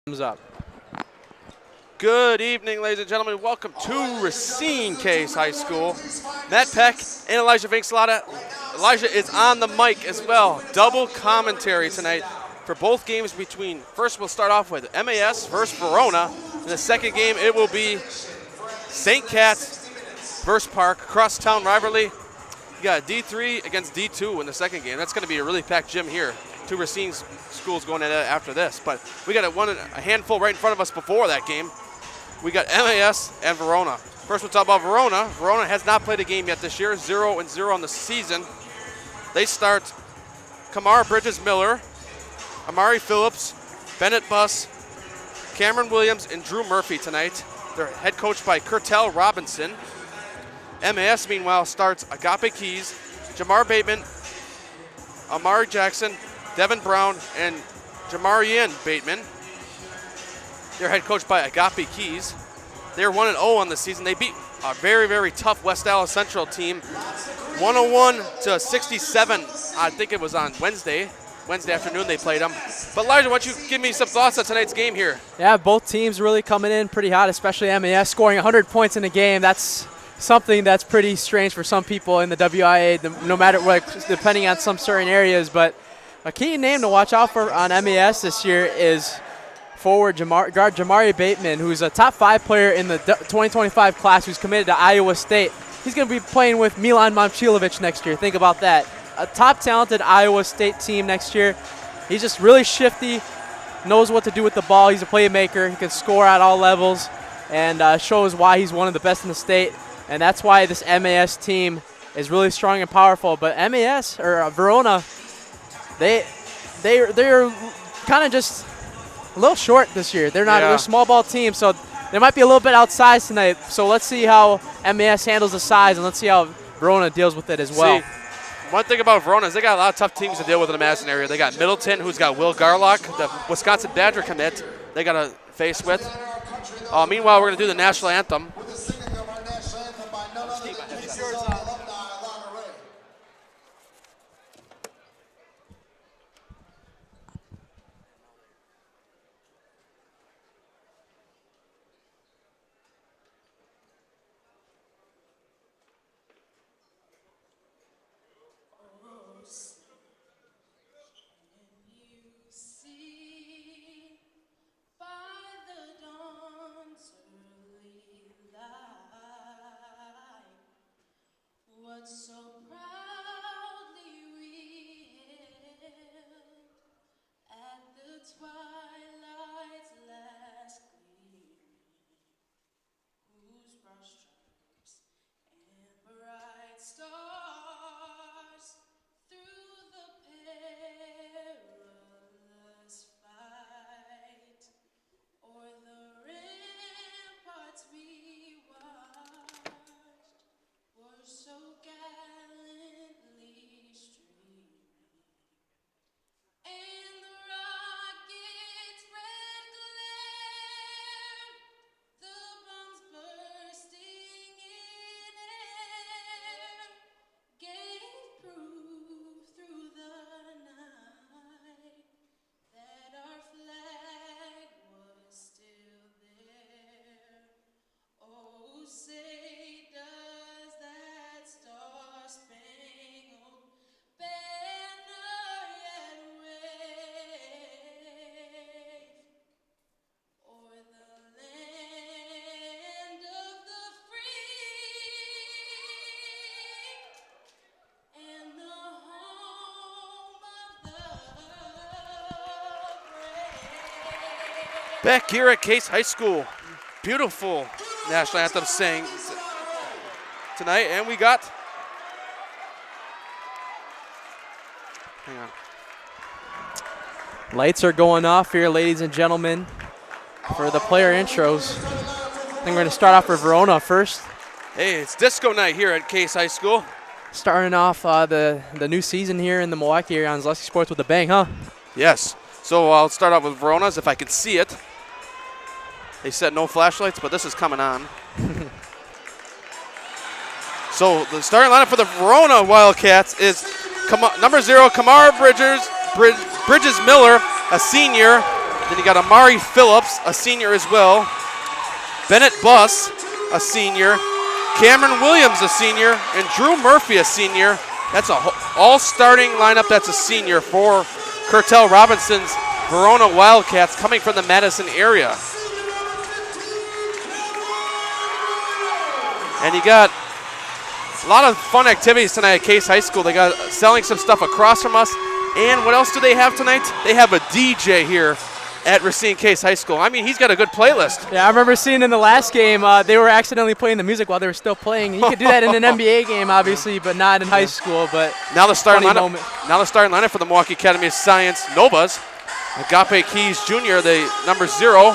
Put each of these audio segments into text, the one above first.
Thumbs up. Good evening, ladies and gentlemen. Welcome to Racine Case High School. Matt Peck and Elijah Vinkslada. Elijah is on the mic as well. Double commentary tonight for both games between, first we'll start off with MAS versus Verona. In the second game, it will be St. Cat's versus Park, crosstown rivalry. You got D3 against D2 in the second game. That's going to be a really packed gym here. Two Racine schools going at it after this. But we got a handful right in front of us before that game. We got MAS and Verona. First we'll talk about Verona. Verona has not played a game yet this year, 0-0 on the season. They start Kamar Bridges-Miller, Amari Phillips, Bennett Buss, Cameron Williams, and Drew Murphy tonight. They're head coached by Curtel Robinson. MAS, meanwhile, starts Agape Keys, Jamar Bateman, Amari Jackson, Devin Brown, and Jamarian Bateman. They're head coached by Agape Keys. They're 1-0 on the season. They beat a very, very tough West Dallas Central team, 101-67. I think it was on Wednesday afternoon they played them. But Elijah, why don't you give me some thoughts on tonight's game here? Yeah, both teams really coming in pretty hot, especially MAS scoring 100 points in a game. That's something that's pretty strange for some people in the WIAA, no matter what, depending on some certain areas. But a key name to watch out for on MAS this year is forward guard Jamari Bateman, who's a top 5 player in the 2025 class, who's committed to Iowa State. He's going to be playing with Milan Momcilovic next year. Think about that. A top talented Iowa State team next year. He's just really shifty, knows what to do with the ball. He's a playmaker. He can score at all levels, and shows why he's one of the best in the state. And that's why this MAS team is really strong and powerful. But MAS, or Verona, they're kind of just a little short this year. They're not a small ball team, so they might be a little bit outsized tonight. So let's see how MAS handles the size, and let's see how Verona deals with it as well. See, one thing about Verona is they got a lot of tough teams to deal with in the Madison area. They got Middleton, who's got Will Garlock, the Wisconsin Badger commit, they got to face with. Meanwhile, we're going to do the national anthem. So proudly we hailed at the twilight's last gleaming, whose broad stripes and bright stars through the perilous fight o'er the ramparts we watched were so gallantly streaming, and the rocket's red glare, the bombs bursting in air, gave proof through the night that our flag was still there. Oh, say does that star-spangled banner yet wave o'er the land of the free and the home of the brave? Back here at Case High School. Beautiful national anthem sang tonight, and we got, hang on. Lights are going off here, ladies and gentlemen, for the player intros. I think we're going to start off for Verona first. Hey, it's disco night here at Case High School. Starting off the new season here in the Milwaukee area on Zaleski Sports with a bang, huh? Yes. So I'll start off with Verona's if I can see it. They said no flashlights, but this is coming on. So the starting lineup for the Verona Wildcats is number 0, Kamar Bridges-Miller, a senior, Then you got Amari Phillips, a senior as well. Bennett Buss, a senior. Cameron Williams, a senior. And Drew Murphy, a senior. That's a all-starting lineup that's a senior for Curtel Robinson's Verona Wildcats coming from the Madison area. And you got a lot of fun activities tonight at Case High School. They got selling some stuff across from us. And what else do they have tonight? They have a DJ here at Racine Case High School. I mean, he's got a good playlist. Yeah, I remember seeing in the last game, they were accidentally playing the music while they were still playing. You could do that in an NBA game, obviously, but not in high school. But now the starting funny lineup. moment. Now the starting lineup for the Milwaukee Academy of Science Novas. Agape Keys Jr., the number 0.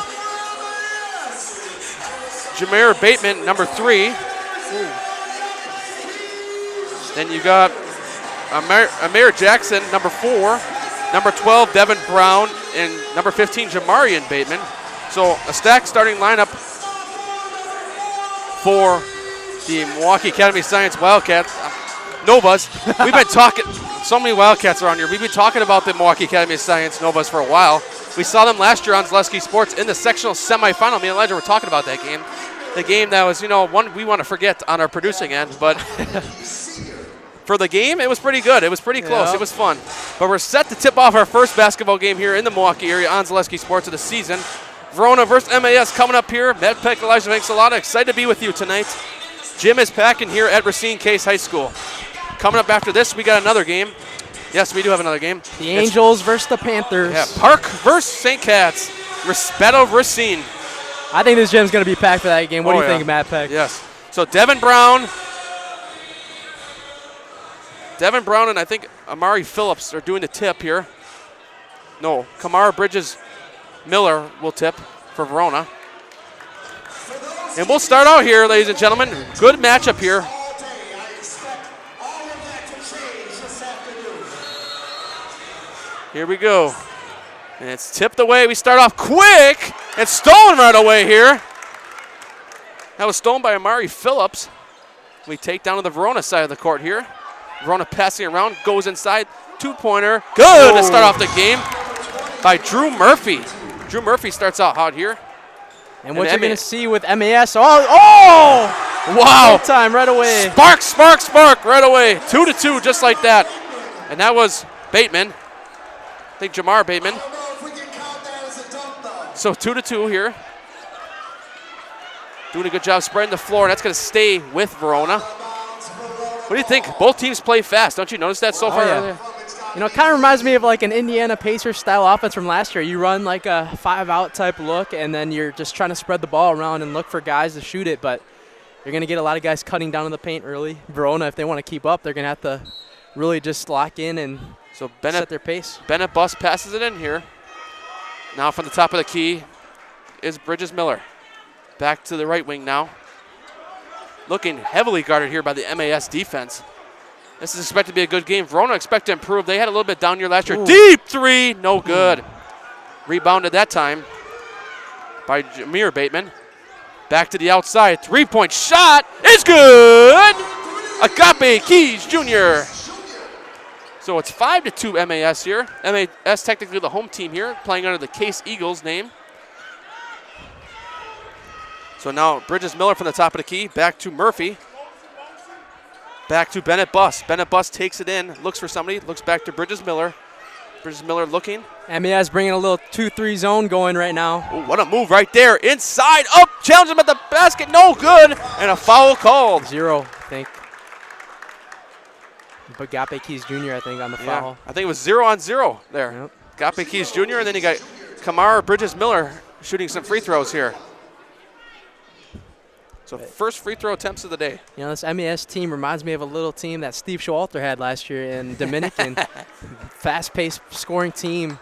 Jameer Bateman, number 3. Then you got Amir Jackson, number 4. Number 12, Devin Brown, and number 15, Jamarian Bateman. So a stacked starting lineup for the Milwaukee Academy of Science Wildcats. Novas. We've been talking, so many Wildcats around here. We've been talking about the Milwaukee Academy of Science Novas for a while. We saw them last year on Zaleski Sports in the sectional semifinal. Me and Elijah were talking about that game. The game that was, one we want to forget on our producing end, but for the game, it was pretty good. It was pretty close. Yeah. It was fun. But we're set to tip off our first basketball game here in the Milwaukee area on Zaleski Sports of the season. Verona versus MAS coming up here. Matt Peck, Elijah Vanks-Alata, excited to be with you tonight. Jim is packing here at Racine Case High School. Coming up after this, we got another game. Yes, we do have another game. The Angels versus the Panthers. Yeah, Park versus St. Cat's. Respeto Racine. I think this gym's going to be packed for that game. What do you think, Matt Peck? Yes. So Devin Brown and I think Amari Phillips are doing the tip here. No, Kamara Bridges Miller will tip for Verona. And we'll start out here, ladies and gentlemen. Good matchup here. Here we go. And it's tipped away. We start off quick. It's stolen right away here. That was stolen by Amari Phillips. We take down to the Verona side of the court here. Verona passing around, goes inside. Two-pointer. Good to start off the game by Drew Murphy. Drew Murphy starts out hot here. And what you're going to see with MAS. Oh! Wow. Time right away. Spark right away. 2-2 just like that. And that was Bateman. I think Jamar Bateman. So 2-2 here. Doing a good job spreading the floor, and that's going to stay with Verona. What do you think? Both teams play fast. Don't you notice that so far? Yeah. It kind of reminds me of like an Indiana Pacers style offense from last year. You run like a 5-out type look, and then you're just trying to spread the ball around and look for guys to shoot it. But you're going to get a lot of guys cutting down in the paint early. Verona, if they want to keep up, they're going to have to really just lock in and set their pace. Bennett Buss passes it in here. Now from the top of the key is Bridges Miller. Back to the right wing now. Looking heavily guarded here by the MAS defense. This is expected to be a good game. Verona expect to improve. They had a little bit down year last year. Ooh. Deep three, no good. Rebounded that time by Jameer Bateman. Back to the outside. Three-point shot is good. Agape Keys Jr. So it's 5-2 MAS here. MAS technically the home team here, playing under the Case Eagles name. So now Bridges Miller from the top of the key, back to Murphy. Back to Bennett Buss. Bennett Buss takes it in, looks for somebody, looks back to Bridges Miller. Bridges Miller looking. MAS bringing a little 2-3 zone going right now. Ooh, what a move right there. Inside, up, challenge him at the basket, no good. And a foul called. 0, I think. But Agape Keys Jr., I think, on the foul. I think it was 0-on-0 there. Yep. Agape Keys Jr., and then you got Kamara Bridges Miller shooting some free throws here. So first free throw attempts of the day. This MAS team reminds me of a little team that Steve Showalter had last year in Dominican. Fast-paced scoring team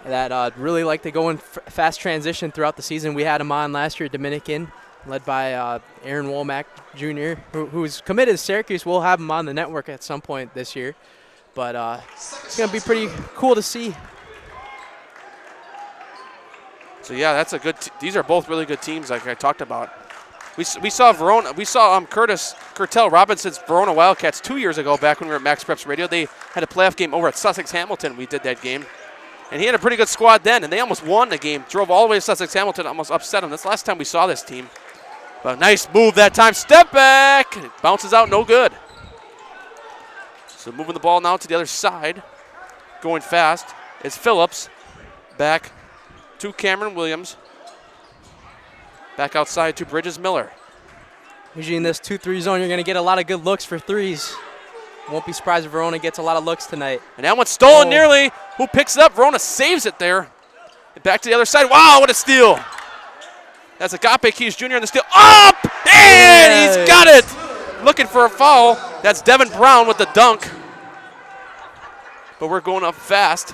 that really like to go in fast transition throughout the season. We had him on last year, Dominican, led by Aaron Womack Jr., who's committed to Syracuse. We'll have him on the network at some point this year. But it's going to be pretty cool to see. So, yeah, that's a good these are both really good teams like I talked about. We saw Verona. We saw Curtel Robinson's Verona Wildcats 2 years ago back when we were at Max Preps Radio. They had a playoff game over at Sussex Hamilton. We did that game. And he had a pretty good squad then, and they almost won the game. Drove all the way to Sussex-Hamilton, almost upset them. That's the last time we saw this team. But a nice move that time. Step back. It bounces out, no good. So moving the ball now to the other side. Going fast is Phillips. Back to Cameron Williams. Back outside to Bridges Miller. Usually in this 2-3 zone, you're going to get a lot of good looks for threes. Won't be surprised if Verona gets a lot of looks tonight. And that one's stolen nearly. Who picks it up? Verona saves it there. And back to the other side. Wow, what a steal. That's Agape Keys Jr. on the steal. Up! And he's got it. Looking for a foul. That's Devin Brown with the dunk. But we're going up fast.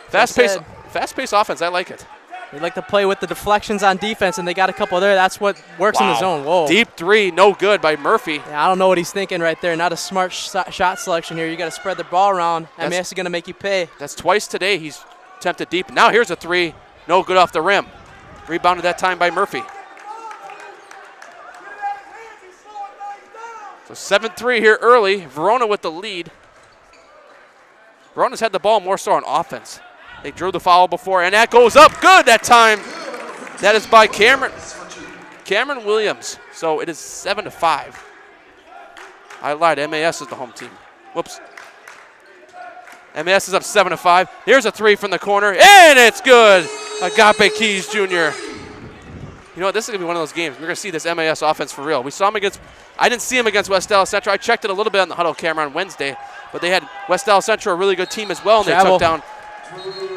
Fast-paced offense. I like it. They like to play with the deflections on defense, and they got a couple there. That's what works in the zone. Whoa. Deep three, no good by Murphy. Yeah, I don't know what he's thinking right there. Not a smart shot selection here. You got to spread the ball around. MAS is going to make you pay. That's twice today he's tempted deep. Now here's a three. No good off the rim. Rebounded that time by Murphy. So 7-3 here early. Verona with the lead. Verona's had the ball more so on offense. They drew the foul before, and that goes up good that time. That is by Cameron Williams. So it is 7-5. I lied. MAS is the home team. Whoops. MAS is up 7-5. Here's a three from the corner, and it's good. Agape Keys Jr. You know what? This is going to be one of those games. We're going to see this MAS offense for real. We saw him against – I didn't see him against West Dallas Central. I checked it a little bit on the huddle camera on Wednesday, but they had West Dallas Central, a really good team as well, and they took down –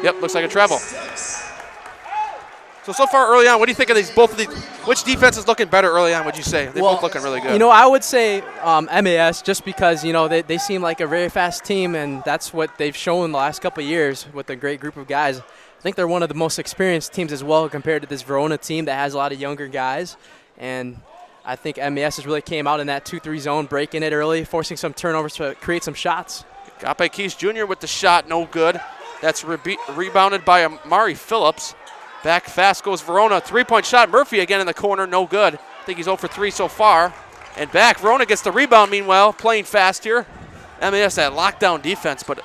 yep, looks like a travel. So far early on, what do you think of these? Both of these, which defense is looking better early on, would you say? They're both looking really good. You know, I would say MAS just because, you know, they seem like a very fast team, and that's what they've shown the last couple of years with a great group of guys. I think they're one of the most experienced teams as well compared to this Verona team that has a lot of younger guys. And I think MAS has really came out in that 2-3 zone, breaking it early, forcing some turnovers to create some shots. Agape Keys Jr. with the shot, no good. That's rebounded by Amari Phillips. Back fast goes Verona. Three-point shot. Murphy again in the corner. No good. I think he's 0 for 3 so far. And back. Verona gets the rebound meanwhile. Playing fast here. MAS that lockdown defense, but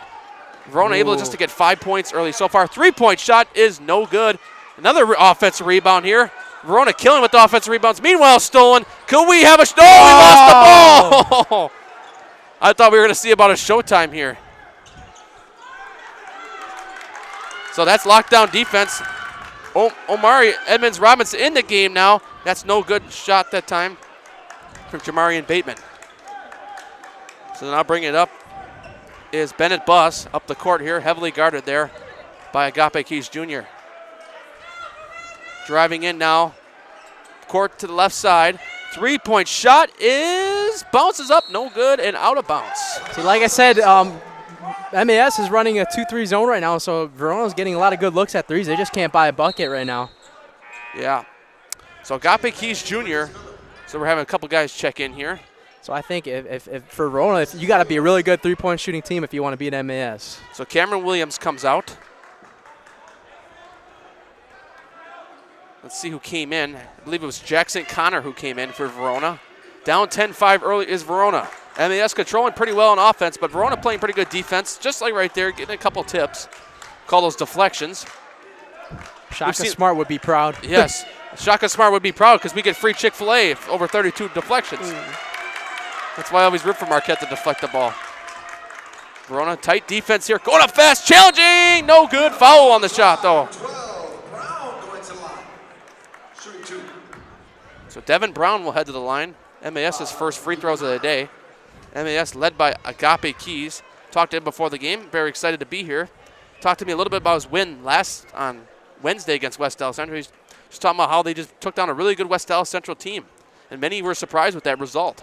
Verona able just to get 5 points early so far. Three-point shot is no good. Another offensive rebound here. Verona killing with the offensive rebounds. Meanwhile, stolen. Could we have a – we lost the ball. I thought we were going to see about a showtime here. So that's lockdown defense. Omari Edmonds Robinson in the game now. That's no good shot that time from Jamarian Bateman. So now bringing it up is Bennett Buss up the court here, heavily guarded there by Agape Keys Jr. Driving in now, court to the left side. Three-point shot bounces up, no good, and out of bounds. See, like I said, MAS is running a 2-3 zone right now, so Verona's getting a lot of good looks at threes. They just can't buy a bucket right now. Yeah. So Agape Keys Jr. So we're having a couple guys check in here. So I think if for Verona, you got to be a really good three-point shooting team if you want to beat MAS. So Cameron Williams comes out. Let's see who came in. I believe it was Jackson Connor who came in for Verona. Down 10-5 early is Verona. MAS controlling pretty well on offense, but Verona playing pretty good defense, just like right there, getting a couple tips. Call those deflections. Shaka Smart would be proud. Yes, Shaka Smart would be proud because we get free Chick-fil-A over 32 deflections. That's why I always root for Marquette to deflect the ball. Verona, tight defense here, going up fast, challenging, no good. Foul on the shot, though. So Devin Brown will head to the line. MAS's first free throws of the day. MAS led by Agape Keys. Talked to him before the game. Very excited to be here. Talked to me a little bit about his win on Wednesday against West Dallas Central. He's just talking about how they just took down a really good West Dallas Central team. And many were surprised with that result.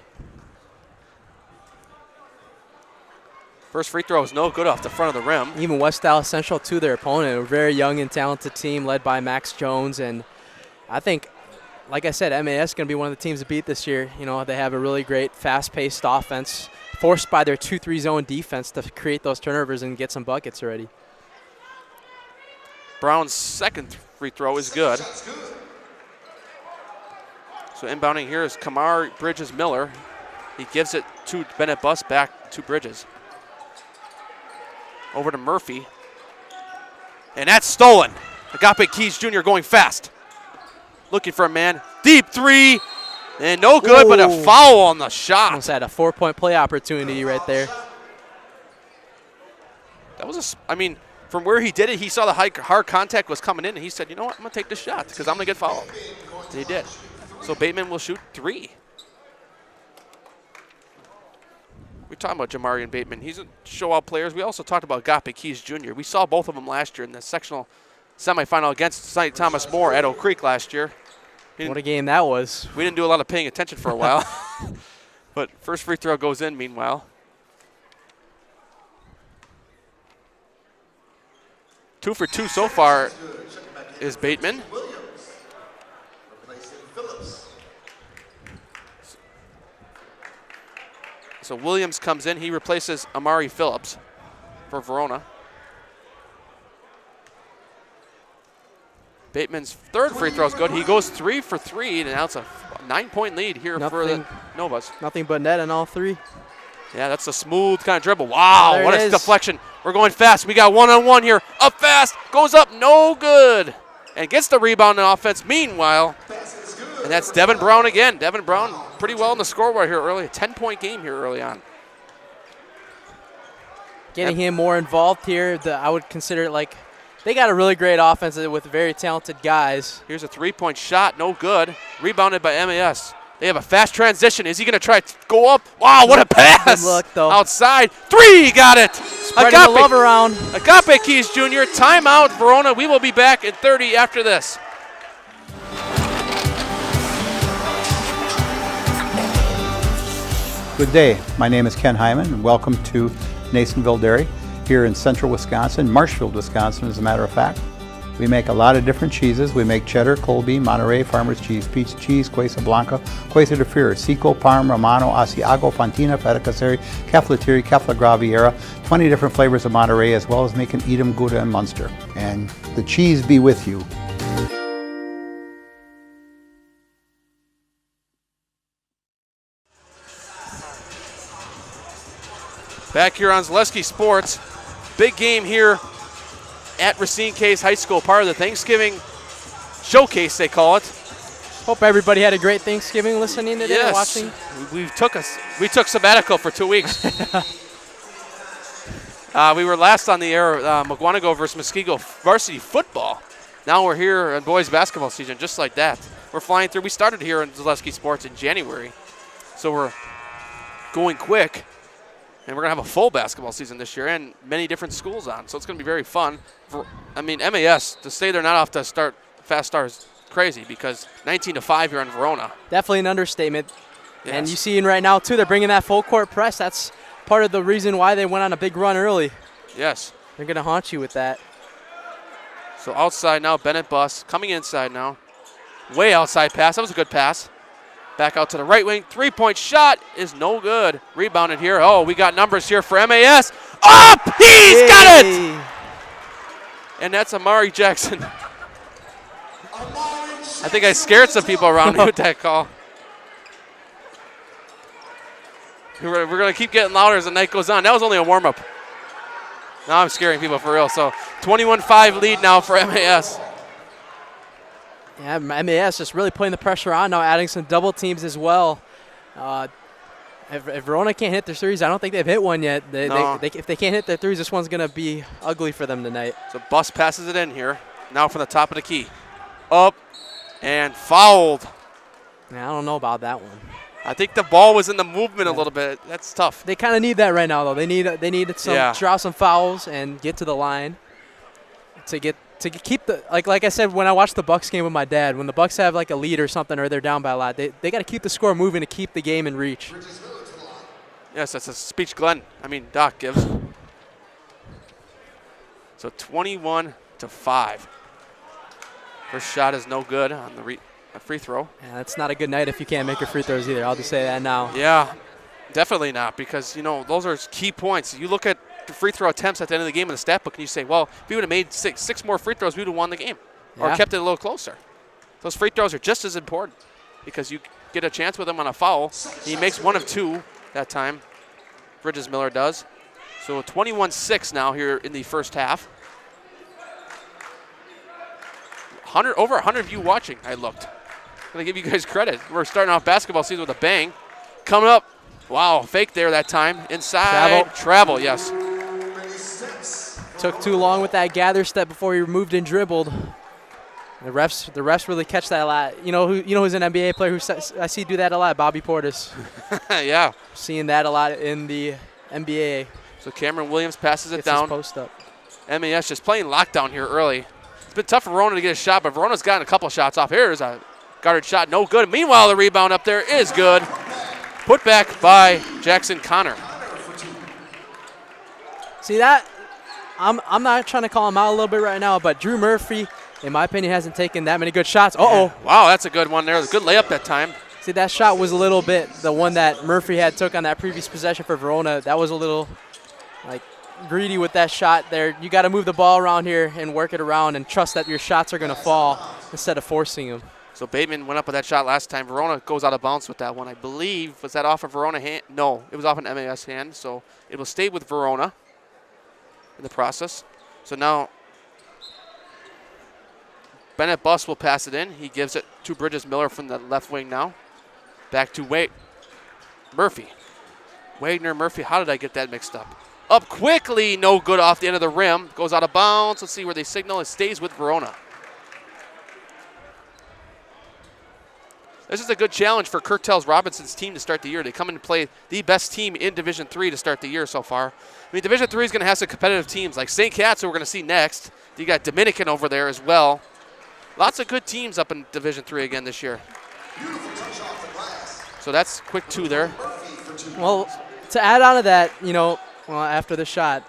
First free throw is no good off the front of the rim. Even West Dallas Central, too, their opponent, a very young and talented team led by Max Jones. And I think, like I said, MAS is going to be one of the teams to beat this year. You know, they have a really great fast-paced offense, forced by their 2-3 zone defense to create those turnovers and get some buckets already. Brown's second free throw is good. So inbounding here is Kamar Bridges Miller. He gives it to Bennett Buss, back to Bridges. Over to Murphy. And that's stolen. Agape Keys Jr. going fast. Looking for a man. Deep three. And no good, but a foul on the shot. Almost had a 4-point play opportunity right there. That was I mean, from where he did it, he saw the hard contact was coming in, and he said, you know what, I'm going to take this shot because I'm going to get fouled. And he did. So Bateman will shoot 3. We're talking about Jamari and Bateman. He's a show-out players. We also talked about Agape Keys Jr. We saw both of them last year in the sectional semifinal against St. Thomas More at Oak Creek last year. What a game that was. We didn't do a lot of paying attention for a while. But first free throw goes in meanwhile. 2 for 2 so far is Bateman. So Williams comes in. He replaces Amari Phillips for Verona. Bateman's third free throw is good. He goes 3 for 3, and now it's a 9-point lead here for the Novas. Nothing but net on all 3. Yeah, that's a smooth kind of dribble. Wow, There what it a is. deflection. We're going fast. We got one-on-one here. Up fast, goes up, no good. And gets the rebound in offense. Meanwhile, and that's Devin Brown again. Devin Brown pretty well in the scoreboard here early. A 10-point game here early on. Getting him more involved here, I would consider it like they got a really great offense with very talented guys. Here's a 3-point shot, no good. Rebounded by MAS. They have a fast transition. Is he going to try to go up? Wow, what a pass. Good look, though. Outside. 3, got it. Spreading the love around. Agape Keys Jr., timeout, Verona. We will be back in 30 after this. Good day. My name is Ken Hyman, and welcome to Nasonville Dairy here in central Wisconsin, Marshfield, Wisconsin, as a matter of fact. We make a lot of different cheeses. We make cheddar, Colby, Monterey, Farmer's Cheese, Peach Cheese, Quesa Blanca, Quesa de Fear, Seco, Parm, Romano, Asiago, Fontina, Feta Caseri, Caflateri, Cafla Graviera, 20 different flavors of Monterey, as well as making Edam, Gouda, and Munster. And the cheese be with you. Back here on Zaleski Sports. Big game here at Racine Case High School, part of the Thanksgiving showcase, they call it. Hope everybody had a great Thanksgiving listening today and watching. We took sabbatical for 2 weeks. We were last on the air, McGuanago versus Muskego varsity football. Now we're here in boys basketball season, just like that. We're flying through. We started here in Zaleski Sports in January, so we're going quick. And we're going to have a full basketball season this year and many different schools on. So it's going to be very fun. I mean, MAS, to say they're not off to fast start is crazy because 19-5 here in Verona. Definitely an understatement. Yes. And you see right now, too, they're bringing that full court press. That's part of the reason why they went on a big run early. Yes. They're going to haunt you with that. So outside now, Bennett Buss coming inside now. Way outside pass. That was a good pass. Back out to the right wing. 3-point shot is no good. Rebounded here. Oh, we got numbers here for MAS. Up! He's got it! And that's Amari Jackson. I think I scared some people around me with that call. We're going to keep getting louder as the night goes on. That was only a warm-up. Now I'm scaring people for real. So 21-5 lead now for MAS. Yeah, MAS just really putting the pressure on now, adding some double teams as well. If Verona can't hit their threes, I don't think they've hit one yet. If they can't hit their threes, this one's going to be ugly for them tonight. So Buss passes it in here. Now from the top of the key. Up and fouled. Yeah, I don't know about that one. I think the ball was in the movement a little bit. That's tough. They kind of need that right now, though. They need some draw some fouls and get to the line to keep the like I said when I watched the Bucks game with my dad. When the Bucks have like a lead or something or they're down by a lot, they got to keep the score moving to keep the game in reach. Yes, that's a speech Doc gives. So 21-5. First shot is no good on the free throw. Yeah, that's not a good night if you can't make your free throws either. I'll just say that now. Yeah, definitely not, because those are key points. You look at the free throw attempts at the end of the game in the stat book and you say, well, if we would have made six more free throws, we would have won the game or kept it a little closer. Those free throws are just as important because you get a chance with them on a foul. He makes one of two that time. Bridges Miller does. So 21-6 now here in the first half. over 100 of you watching, I looked. I'm going to give you guys credit. We're starting off basketball season with a bang. Coming up, wow, fake there that time. Inside, travel, yes. Took too long with that gather step before he moved and dribbled. The refs really catch that a lot. You know who's an NBA player I see do that a lot? Bobby Portis. Yeah. Seeing that a lot in the NBA. So Cameron Williams passes it Gets down. his post up. MAS just playing lockdown here early. It's been tough for Verona to get a shot, but Verona's gotten a couple shots off. Here's a guarded shot, no good. Meanwhile, the rebound up there is good. Put back by Jackson Connor. See that? I'm not trying to call him out a little bit right now, but Drew Murphy, in my opinion, hasn't taken that many good shots. Uh-oh. Wow, that's a good one there. Good layup that time. See, that shot was a little bit, the one that Murphy had took on that previous possession for Verona, that was a little, like, greedy with that shot there. You got to move the ball around here and work it around and trust that your shots are going to fall instead of forcing them. So Bateman went up with that shot last time. Verona goes out of bounds with that one. I believe, was that off of Verona hand? No, it was off an MAS hand, so it will stay with Verona in the process. So now Bennett Buss will pass it in. He gives it to Bridges Miller from the left wing now. Back to Murphy. Wagner, Murphy, how did I get that mixed up? Up quickly, no good off the end of the rim. Goes out of bounds. Let's see where they signal. It stays with Verona. This is a good challenge for Kirk Robinson's team to start the year. They come in and play the best team in Division III to start the year so far. I mean, Division III is going to have some competitive teams like St. Cat's, who we're going to see next. You got Dominican over there as well. Lots of good teams up in Division III again this year. So that's quick two there. Well, to add on to that, after the shot,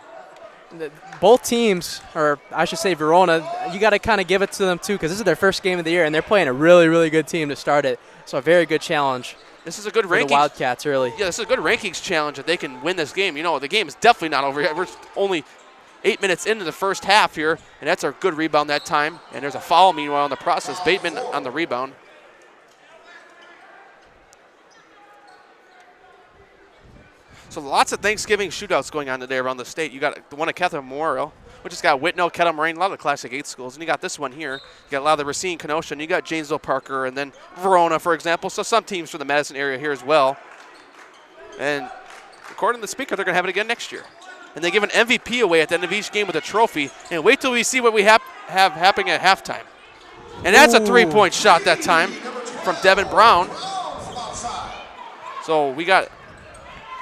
both teams, or I should say Verona, you got to kind of give it to them too, because this is their first game of the year, and they're playing a really, really good team to start it. So a very good challenge. This is a good for the Wildcats early. Yeah, this is a good rankings challenge that they can win this game. The game is definitely not over yet. We're only 8 minutes into the first half here, and that's a good rebound that time. And there's a foul, meanwhile, in the process. Bateman on the rebound. So lots of Thanksgiving shootouts going on today around the state. You got the one at Catholic Memorial, which has got Whitnell, Kettle Moraine, a lot of the Classic 8 schools. And you got this one here. You got a lot of the Racine, Kenosha, and you got Janesville, Parker, and then Verona, for example. So some teams from the Madison area here as well. And according to the speaker, they're going to have it again next year. And they give an MVP away at the end of each game with a trophy. And wait till we see what we have happening at halftime. And that's a three-point shot that time from Devin Brown. So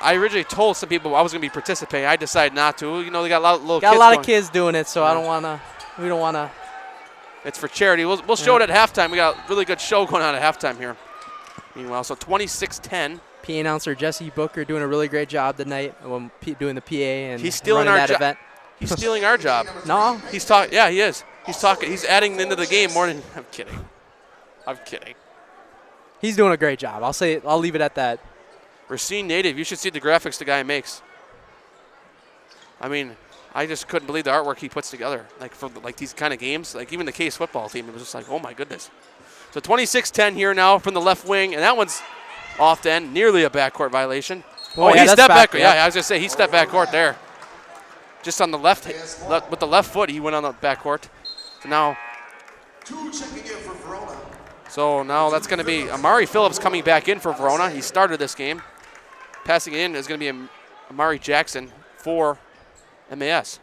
I originally told some people I was going to be participating. I decided not to. They got a lot of little kids. Got a lot of kids doing it, so we don't want to. It's for charity. We'll show it at halftime. We got a really good show going on at halftime here. Meanwhile, so 26-10. PA announcer Jesse Booker doing a really great job tonight doing the PA and he's stealing running our that event. He's stealing our job. No? He's talking. Yeah, he is. He's talking. He's adding into the game more than. I'm kidding. He's doing a great job. I'll leave it at that. Racine native. You should see the graphics the guy makes. I mean, I just couldn't believe the artwork he puts together. Like for these kind of games, like even the Case football team, it was just like, oh my goodness. So 26-10 here now from the left wing, and that one's off the end, nearly a backcourt violation. Oh, he stepped back. Yeah, I was gonna say he stepped backcourt there. Just on the left with the left foot, he went on the backcourt. So now that's going to be Amari Phillips coming back in for Verona. He started this game. Passing it in is going to be Amari Jackson for MAS.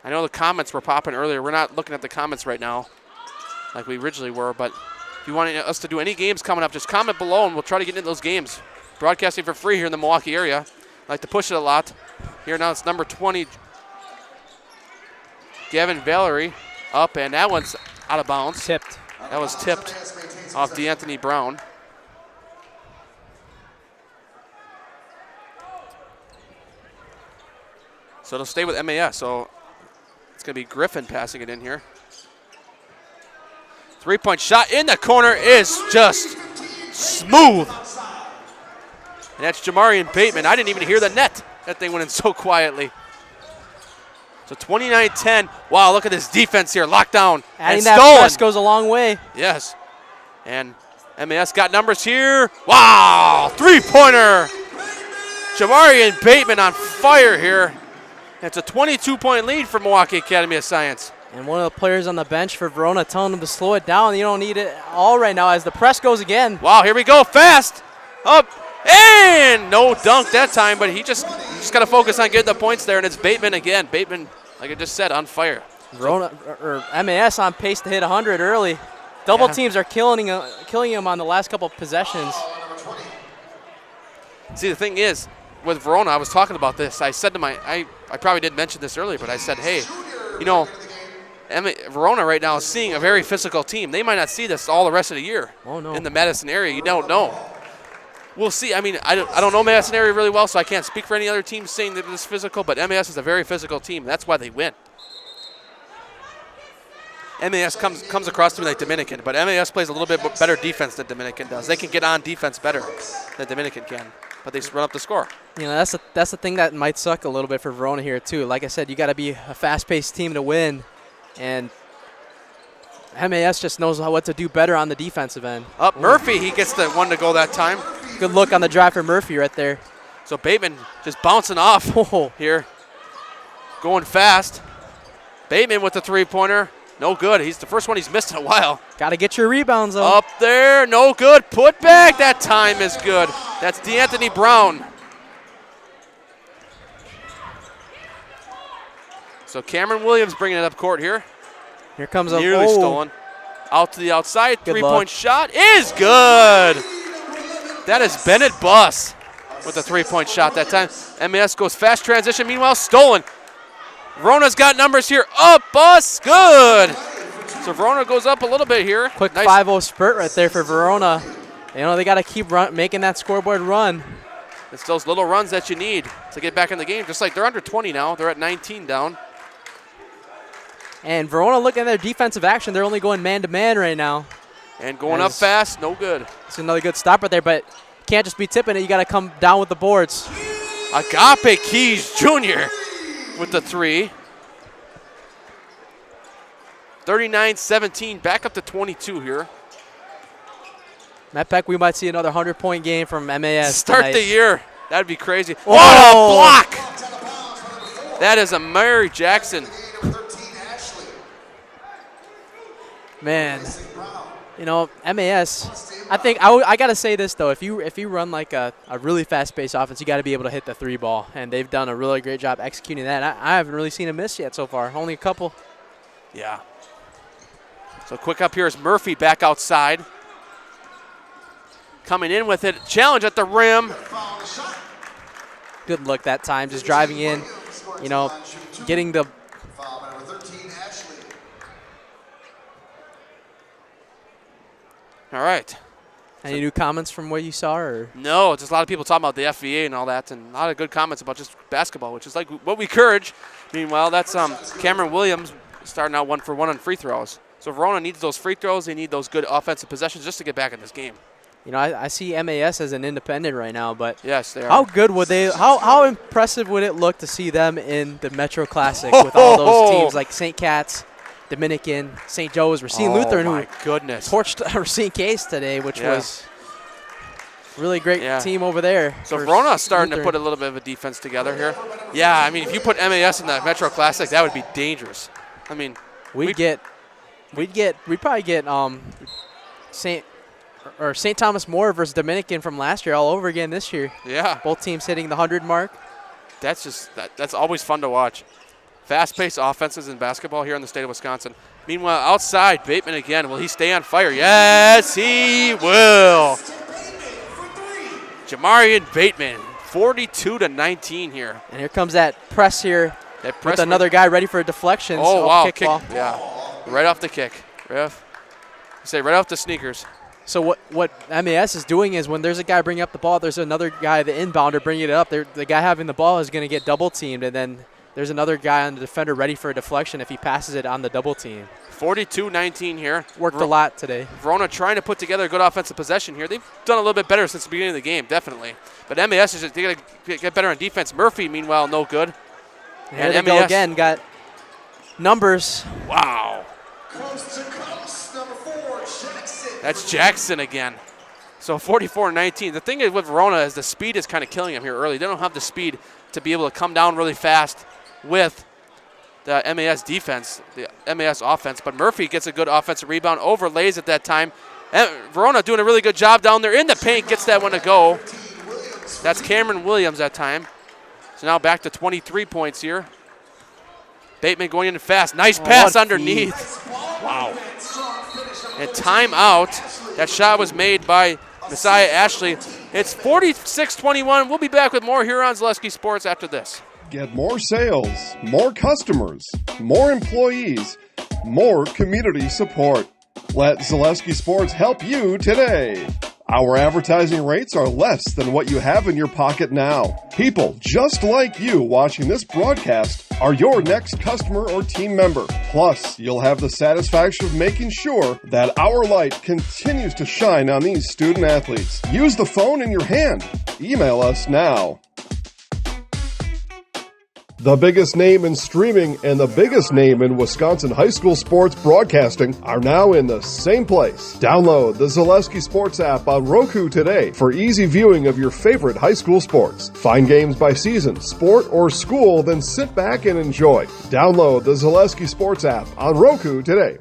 I know the comments were popping earlier. We're not looking at the comments right now like we originally were, but if you want us to do any games coming up, just comment below and we'll try to get into those games. Broadcasting for free here in the Milwaukee area. I like to push it a lot. Here now it's number 20, Gavin Valerie, up, and that one's out of bounds. Tipped. That was tipped off DeAnthony Brown. So it'll stay with MAS. So it's going to be Griffin passing it in here. Three-point shot in the corner is just smooth. And that's Jamarian Bateman. I didn't even hear the net. That thing went in so quietly. So 29-10. Wow, look at this defense here. Lockdown. Adding that press goes a long way. Yes. And MAS got numbers here. Wow, three-pointer. Jamarian Bateman on fire here. It's a 22-point lead for Milwaukee Academy of Science. And one of the players on the bench for Verona telling them to slow it down. You don't need it all right now as the press goes again. Wow, here we go, fast. Up, and no dunk that time, but he just got to focus on getting the points there, and it's Bateman again. Bateman, like I just said, on fire. Verona, or MAS on pace to hit 100 early. Double teams are killing him on the last couple of possessions. See, the thing is, with Verona, I was talking about this. I said to I probably didn't mention this earlier, but I said, hey, you know, Verona right now is seeing a very physical team. They might not see this all the rest of the year. Oh, no. In the Madison area. You don't know. We'll see. I mean, I don't know Madison area really well, so I can't speak for any other teams saying that it's physical, but MAS is a very physical team. That's why they win. MAS comes across to me like Dominican, but MAS plays a little bit better defense than Dominican does. They can get on defense better than Dominican can, but they just run up the score. You know, that's the thing that might suck a little bit for Verona here too. Like I said, you got to be a fast-paced team to win, and MAS just knows what to do better on the defensive end. Up Murphy, he gets the one to go that time. Good look on the drive for Murphy right there. So Bateman just bouncing off here, going fast. Bateman with the three-pointer. No good. He's the first one he's missed in a while. Got to get your rebounds though. Up there, no good. Put back. That time is good. That's D'Anthony Brown. So Cameron Williams bringing it up court here. Here comes a nearly stolen. Out to the outside. Good Three-point shot is good. That is Bennett Buss with the three-point shot that time. MAS goes fast transition. Meanwhile, stolen. Verona's got numbers here. Up, Buss, good. So Verona goes up a little bit here. Quick nice. 5-0 spurt right there for Verona. You know, they got to keep making that scoreboard run. It's those little runs that you need to get back in the game. Just like they're under 20 now. They're at 19 down. And Verona, looking at their defensive action, they're only going man-to-man right now. And going up fast, no good. It's another good stop right there, but can't just be tipping it. You got to come down with the boards. Agape Keys Jr. with the three. 39-17, back up to 22 here. Matt Peck, we might see another 100-point game from MAS Start tonight. the year. That'd be crazy. Oh. What a block! That is a Mary Jackson. Man, you know, MAS, I think I got to say this, though. If you run like a really fast-paced offense, you got to be able to hit the three ball, and they've done a really great job executing that. I haven't really seen a miss yet so far, only a couple. Yeah. So quick up here is Murphy back outside. Coming in with it. Challenge at the rim. Good look that time, just driving in, you know, getting the. All right. Any new comments from what you saw? Or? No, just a lot of people talking about the FVA and all that, and a lot of good comments about just basketball, which is like what we encourage. Meanwhile, that's Cameron Williams starting out 1-for-1 on free throws. So Verona needs those free throws. They need those good offensive possessions just to get back in this game. You know, I see MAS as an independent right now, but yes, they are. How good would they? How impressive would it look to see them in the Metro Classic with all those teams like St. Cat's, Dominican, St. Joe's, Racine Lutheran, who torched Racine Case today, which was really great team over there. So Verona's starting to put a little bit of a defense together here. Yeah, I mean, if you put MAS in the Metro Classic, that would be dangerous. I mean, we'd probably get St. Thomas More versus Dominican from last year all over again this year. Yeah. Both teams hitting the 100 mark. That's just that's always fun to watch. Fast-paced offenses in basketball here in the state of Wisconsin. Meanwhile, outside, Bateman again. Will he stay on fire? Yes, he will. Jamarian Bateman, 42-19 here. And here comes that press here with another guy ready for a deflection. Oh, wow. Kick ball. Yeah, right off the kick. Right off the sneakers. So what MAS is doing is when there's a guy bringing up the ball, there's another guy, the inbounder, bringing it up. The guy having the ball is going to get double teamed, and then there's another guy on the defender ready for a deflection if he passes it on the double team. 42-19 here. Worked a lot today. Verona trying to put together a good offensive possession here. They've done a little bit better since the beginning of the game, definitely. But MAS is they got to get better on defense. Murphy, meanwhile, no good. And there they go again. Got numbers. Wow. That's Jackson again. So 44-19. The thing is with Verona is the speed is kind of killing them here early. They don't have the speed to be able to come down really fast with the MAS defense, the MAS offense. But Murphy gets a good offensive rebound, overlays at that time. And Verona doing a really good job down there in the paint, gets that one to go. That's Cameron Williams that time. So now back to 23 points here. Bateman going in fast. Nice pass underneath. Wow. And timeout. That shot was made by Messiah Ashley. It's 46-21. We'll be back with more here on Zaleski Sports after this. Get more sales, more customers, more employees, more community support. Let Zaleski Sports help you today. Our advertising rates are less than what you have in your pocket now. People just like you watching this broadcast are your next customer or team member. Plus, you'll have the satisfaction of making sure that our light continues to shine on these student athletes. Use the phone in your hand. Email us now. The biggest name in streaming and the biggest name in Wisconsin high school sports broadcasting are now in the same place. Download the Zaleski Sports app on Roku today for easy viewing of your favorite high school sports. Find games by season, sport, or school, then sit back and enjoy. Download the Zaleski Sports app on Roku today.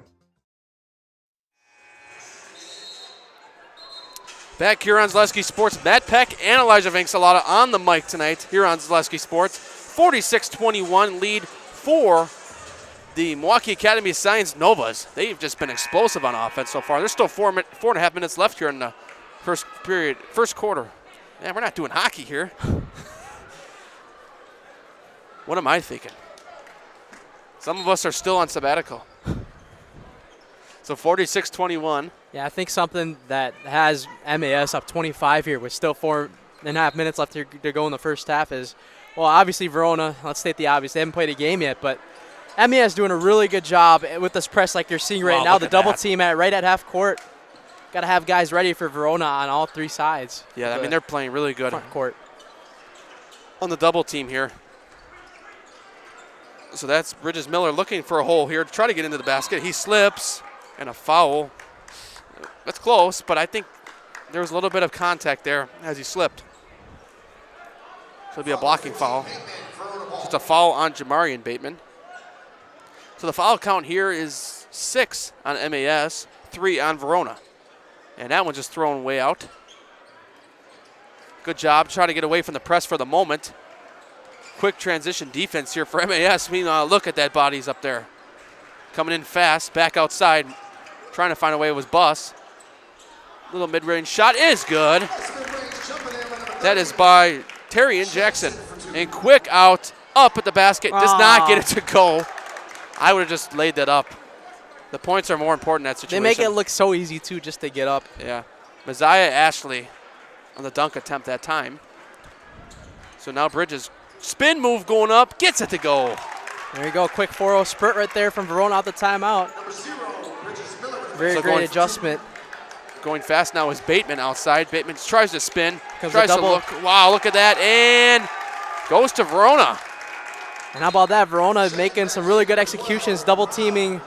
Back here on Zaleski Sports, Matt Peck and Elijah Vanksalata on the mic tonight here on Zaleski Sports. 46-21 lead for the Milwaukee Academy Science Novas. They've just been explosive on offense so far. There's still 4.5 minutes left here in the first quarter. Man, we're not doing hockey here. What am I thinking? Some of us are still on sabbatical. So 46-21. Yeah, I think something that has MAS up 25 here with still 4.5 minutes left to go in the first half is, well, obviously Verona, let's state the obvious, they haven't played a game yet, but MAS doing a really good job with this press like you're seeing right now. The double team right at half court. Got to have guys ready for Verona on all three sides. Yeah, I mean, they're playing really good front court on the double team here. So that's Bridges Miller looking for a hole here to try to get into the basket. He slips, and a foul. That's close, but I think there was a little bit of contact there as he slipped. So it'll be a blocking foul. Just a foul on Jamarian Bateman. So the foul count here is 6 on MAS, 3 on Verona. And that one just thrown way out. Good job. Try to get away from the press for the moment. Quick transition defense here for MAS. Meanwhile, look at that bodies up there. Coming in fast, back outside. Trying to find a way with his bus. Little mid-range shot is good. That is by Terrian Jackson. And quick out, up at the basket. Does not get it to go. I would have just laid that up. The points are more important in that situation. They make it look so easy, too, just to get up. Yeah. Messiah Ashley on the dunk attempt that time. So now Bridges, spin move going up, gets it to go. There you go, quick 4-0 spurt right there from Verona out the timeout. Very great adjustment. Going fast now is Bateman outside. Bateman tries to spin, Comes tries to look. Wow, look at that, and goes to Verona. And how about that? Verona making some really good executions, double teaming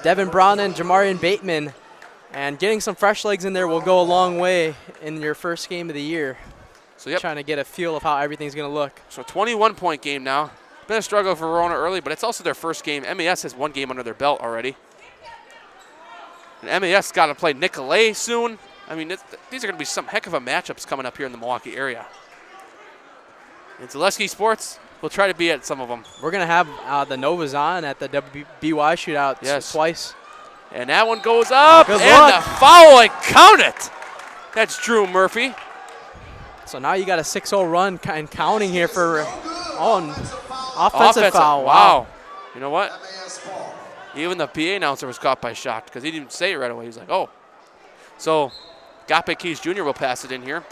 Devin Brown and Jamarian Bateman. And getting some fresh legs in there will go a long way in your first game of the year. So Trying to get a feel of how everything's going to look. So 21-point game now. Been a struggle for Verona early, but it's also their first game. MAS has one game under their belt already. And MAS got to play Nicolay soon. I mean, these are going to be some heck of a matchups coming up here in the Milwaukee area. And Zaleski Sports will try to be at some of them. We're going to have the Novas on at the WBY shootout twice. And that one goes up, Good and luck. the foul, and count it. That's Drew Murphy. So now you got a 6-0 run and counting here for offensive foul. Wow. You know what? Even the PA announcer was caught by shock because he didn't say it right away. He was like, oh. So Gape Keys Jr. will pass it in here.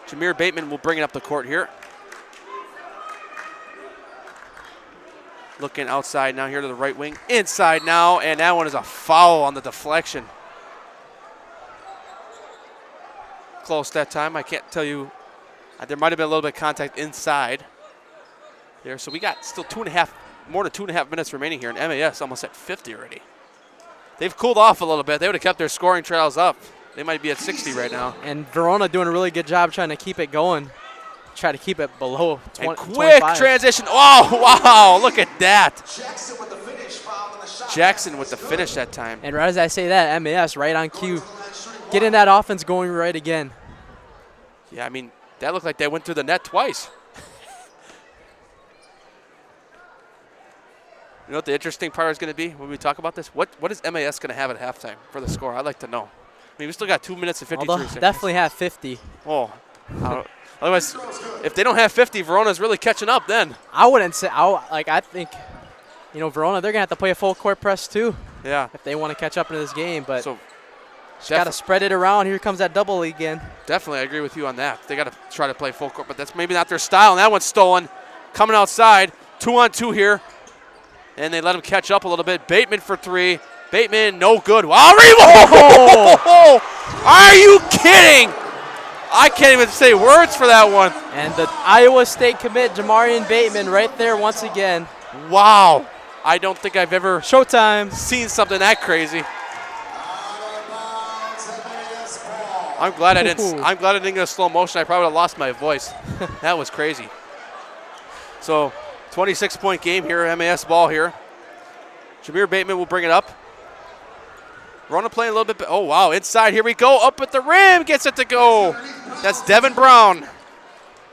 Jameer Bateman will bring it up the court here. Looking outside now here to the right wing. Inside now, and that one is a foul on the deflection. Close that time. I can't tell you. There might have been a little bit of contact inside there. So we got still more than 2.5 minutes remaining here, and MAS almost at 50 already. They've cooled off a little bit. They would have kept their scoring trails up. They might be at 60 right now. And Verona doing a really good job trying to keep it going. try to keep it below 20, And quick 25. transition. Oh, wow, look at that. Jackson with the finish that time. And right as I say that, MAS right on cue. Getting that offense going right again. Yeah, I mean, that looked like they went through the net twice. You know what the interesting part is going to be when we talk about this? What is MAS going to have at halftime for the score? I'd like to know. I mean, we still got 2 minutes and 53 seconds. Definitely have 50. Oh, otherwise, if they don't have 50, Verona's really catching up then. I wouldn't say, I think, Verona, they're going to have to play a full court press too Yeah. if they want to catch up into this game. But So just got to spread it around. Here comes that double again. definitely, I agree with you on that. They got to try to play full court, but that's maybe not their style. And that one's stolen. Coming outside, 2-on-2 here. And they let him catch up a little bit. Bateman for three. Bateman, no good. Wow, rebound! Are you kidding? I can't even say words for that one. And the Iowa State commit, Jamarian Bateman, right there once again. Wow. I don't think I've ever Showtime. seen something that crazy. I'm glad I didn't get a slow motion. I probably would have lost my voice. That was crazy. So, 26-point game here, MAS ball here. Jameer Bateman will bring it up. Verona playing a little bit. Oh, wow, inside. Here we go. Up at the rim. Gets it to go. That's Devin Brown.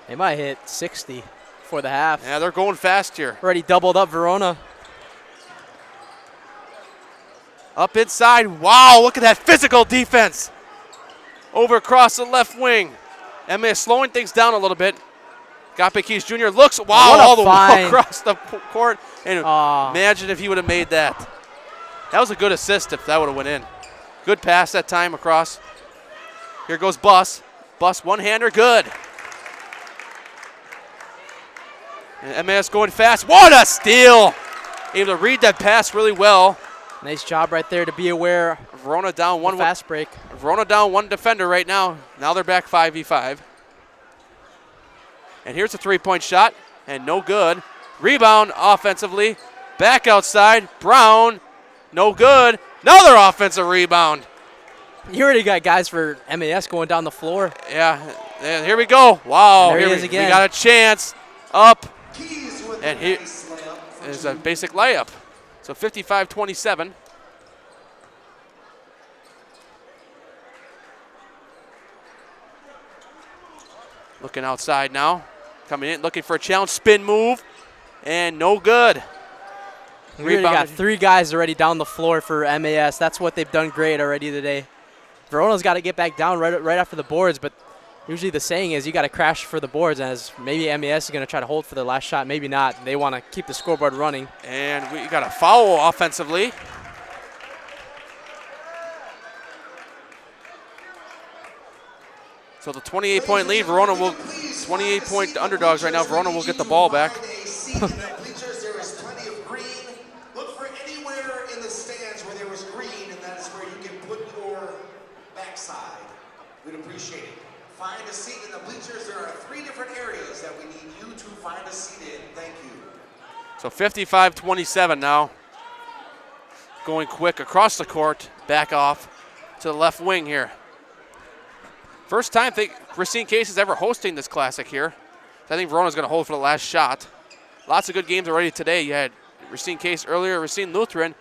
They might hit 60 for the half. Yeah, they're going fast here. Already doubled up Verona. Up inside. Wow, look at that physical defense. Over across the left wing. MAS slowing things down a little bit. Gape Keys Jr. looks, wow, What a all the way find. across the court. And imagine if he would have made that. That was a good assist if that would have went in. Good pass that time across. Here goes Buss. Buss one-hander, good. And MAS going fast. What a steal. Able to read that pass really well. Nice job right there to be aware. Verona down one. Fast break. Verona down one defender right now. Now they're back 5v5. And here's a three-point shot, and no good. Rebound offensively. Back outside. Brown, no good. Another offensive rebound. You already got guys for MAS going down the floor. Yeah, and here we go. Wow, And there he here is we again. got a chance. Up, and here is a basic layup. So 55-27. Looking outside now. Coming in, looking for a challenge. Spin move, and no good. We already got 3 guys already down the floor for MAS. That's what they've done great already today. Verona's got to get back down right after the boards, but usually the saying is you got to crash for the boards, as maybe MAS is going to try to hold for the last shot. Maybe not. They want to keep the scoreboard running. And we got a foul offensively. So the 28-point lead, 28-point underdogs right now. Verona will get the ball back. Look for anywhere in the stands where there was green, and that is where you can put your backside. We'd appreciate it. Find a seat in the bleachers. There are 3 different areas that we need you to find a seat in. Thank you. So 55-27 now. Going quick across the court, back off to the left wing here. First time Racine Case is ever hosting this classic here. I think Verona's going to hold for the last shot. Lots of good games already today. You had Racine Case earlier, Racine Lutheran,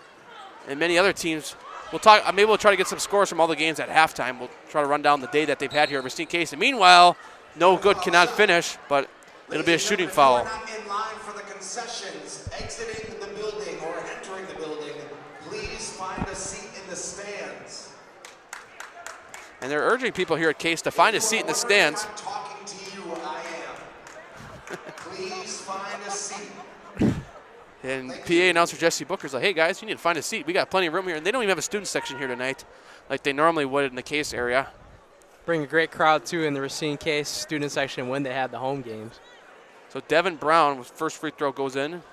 and many other teams. We'll talk. Maybe we'll try to get some scores from all the games at halftime. We'll try to run down the day that they've had here at Racine Case. And meanwhile, no good cannot finish, but it'll be a shooting foul. Not in line for the concessions, exiting the building or entering the building, please find a seat in the stands. And they're urging people here at Case to find a seat in the stands. I'm talking to you, I am. Please find a seat. And PA announcer Jesse Booker's like, hey guys, you need to find a seat. We got plenty of room here. And they don't even have a student section here tonight like they normally would in the Case area. Bring a great crowd, too, in the Racine Case student section when they had the home games. So Devin Brown, with first free throw goes in.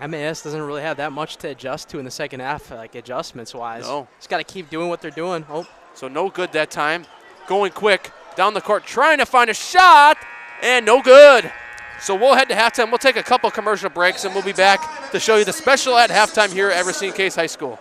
MAS doesn't really have that much to adjust to in the second half, like adjustments-wise. No. Just got to keep doing what they're doing. Oh, So no good that time. Going quick down the court, trying to find a shot, and no good. So we'll head to halftime. We'll take a couple commercial breaks, and we'll be back to show you the special at halftime here at Racine Case High School.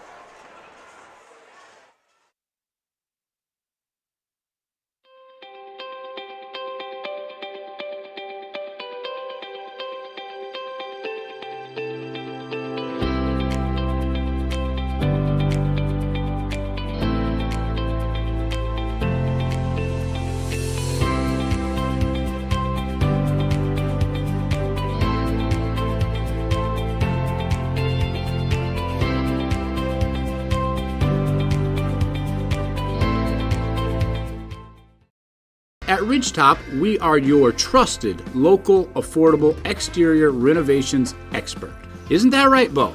At Ridgetop, we are your trusted, local, affordable exterior renovations expert. Isn't that right, Bo?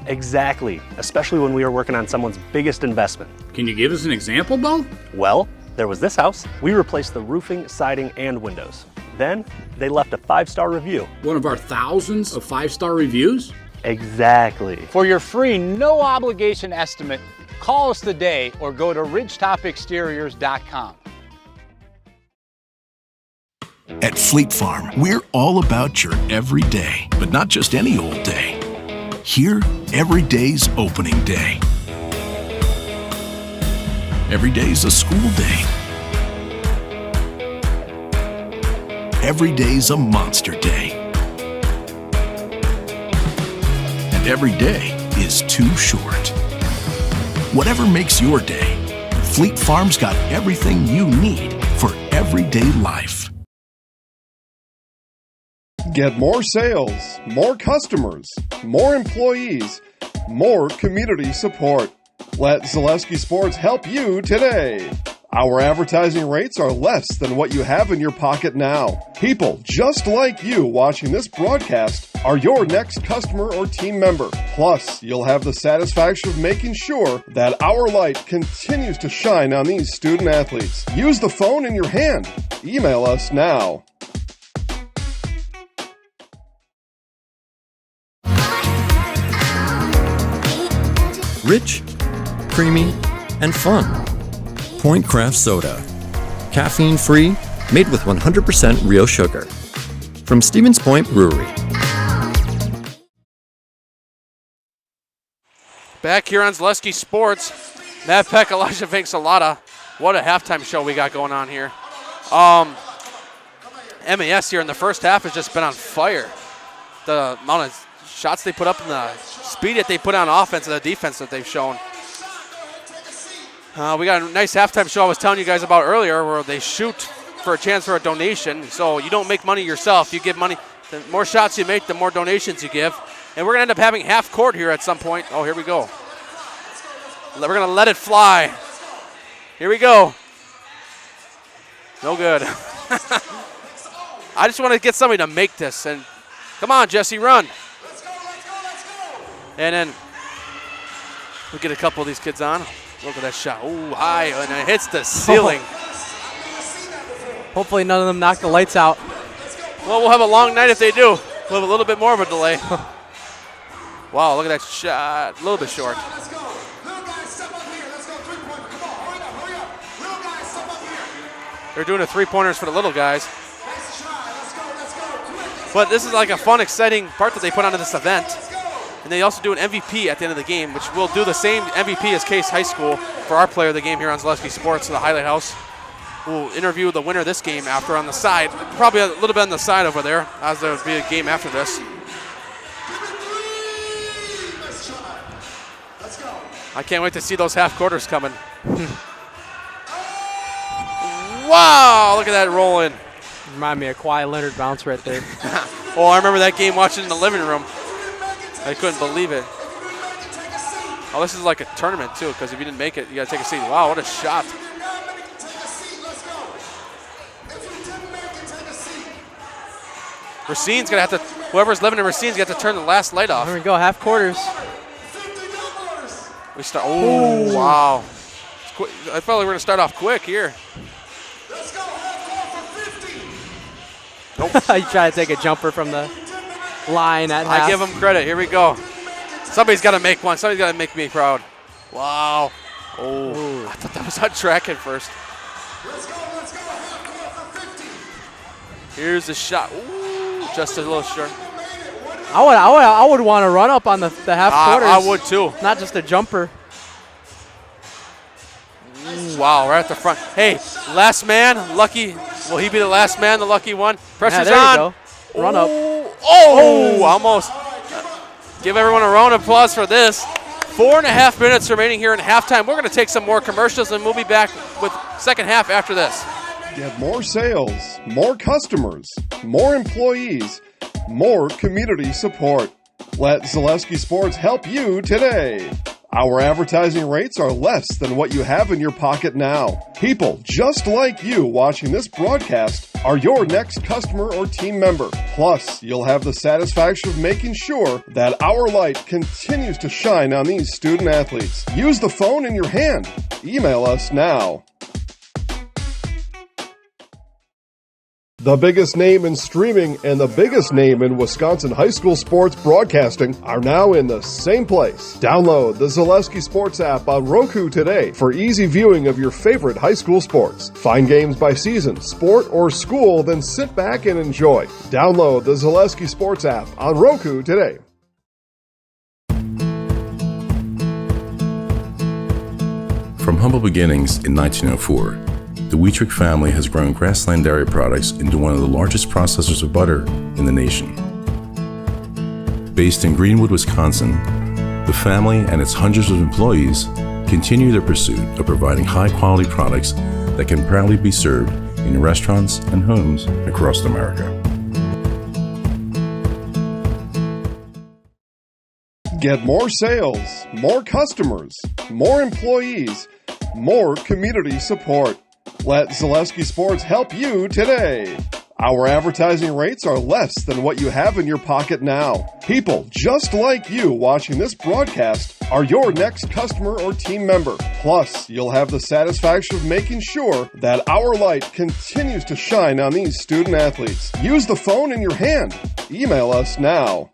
Exactly, especially when we are working on someone's biggest investment. Can you give us an example, Bo? Well, there was this house. We replaced the roofing, siding, and windows. Then, they left a 5-star review. One of our thousands of 5-star reviews? Exactly. For your free, no obligation estimate, call us today or go to ridgetopexteriors.com. At Fleet Farm, we're all about your everyday, but not just any old day. Here, every day's opening day. Every day's a school day. Every day's a monster day. And every day is too short. Whatever makes your day, Fleet Farm's got everything you need for everyday life. Get more sales, more customers, more employees, more community support. Let Zaleski Sports help you today. Our advertising rates are less than what you have in your pocket now. People just like you watching this broadcast are your next customer or team member. Plus, you'll have the satisfaction of making sure that our light continues to shine on these student athletes. Use the phone in your hand. Email us now. Rich, creamy, and fun. Point Craft Soda. Caffeine-free, made with 100% real sugar. From Stevens Point Brewery. Back here on Zaleski Sports, Matt Peck, Elijah Vinks-Alata. What a halftime show we got going on here. MAS here in the first half has just been on fire. The amount of shots they put up and the speed that they put on offense and the defense that they've shown. We got a nice halftime show I was telling you guys about earlier where they shoot for a chance for a donation. So you don't make money yourself. You give money. The more shots you make, the more donations you give. And we're going to end up having half court here at some point. Oh, here we go. We're going to let it fly. Here we go. No good. I just want to get somebody to make this. And come on, Jesse, run. And then we get a couple of these kids on. Look at that shot. Ooh, high, and it hits the ceiling. Hopefully none of them knock the lights out. Well, we'll have a long night if they do. We'll have a little bit more of a delay. Wow, look at that shot. A little bit short. They're doing the three-pointers for the little guys. But this is like a fun, exciting part that they put onto this event. And they also do an MVP at the end of the game, which will do the same MVP as Case High School for our player of the game here on Zaleski Sports in the Highlight House. We'll interview the winner of this game after on the side. Probably a little bit on the side over there, as there will be a game after this. I can't wait to see those half quarters coming. Wow, look at that roll in. Remind me of Kawhi Leonard bounce right there. Oh, I remember that game watching in the living room. I couldn't believe it. Oh, this is like a tournament, too, because if you didn't make it, you got to take a seat. Wow, what a shot. Racine's going to have to, whoever's living in Racine's got to turn the last light off. There we go, half quarters. We start, oh, wow. I felt like we were going to start off quick here. Nope. You try to take a jumper from the line at half. I give him credit. Here we go. Somebody's got to make one. Somebody's got to make me proud. Wow. Oh, ooh. I thought that was on track at first. Here's the shot. Ooh, just a little short. I would want to run up on the half quarters. I would too. Not just a jumper. Ooh, wow, right at the front. Hey, last man, lucky. Will he be the last man, the lucky one? Pressure's there on. You go. Run up. Oh, almost. Give everyone a round of applause for this. 4.5 minutes remaining here in halftime. We're going to take some more commercials, and we'll be back with second half after this. Get more sales, more customers, more employees, more community support. Let Zaleski Sports help you today. Our advertising rates are less than what you have in your pocket now. People just like you watching this broadcast are your next customer or team member. Plus, you'll have the satisfaction of making sure that our light continues to shine on these student athletes. Use the phone in your hand. Email us now. The biggest name in streaming and the biggest name in Wisconsin high school sports broadcasting are now in the same place. Download the Zaleski Sports app on Roku today for easy viewing of your favorite high school sports. Find games by season, sport, or school, then sit back and enjoy. Download the Zaleski Sports app on Roku today. From humble beginnings in 1904, the Wheatrick family has grown Grassland Dairy Products into one of the largest processors of butter in the nation. Based in Greenwood, Wisconsin, the family and its hundreds of employees continue their pursuit of providing high-quality products that can proudly be served in restaurants and homes across America. Get more sales, more customers, more employees, more community support. Let Zaleski Sports help you today. Our advertising rates are less than what you have in your pocket now. People just like you watching this broadcast are your next customer or team member. Plus, you'll have the satisfaction of making sure that our light continues to shine on these student athletes. Use the phone in your hand. Email us now.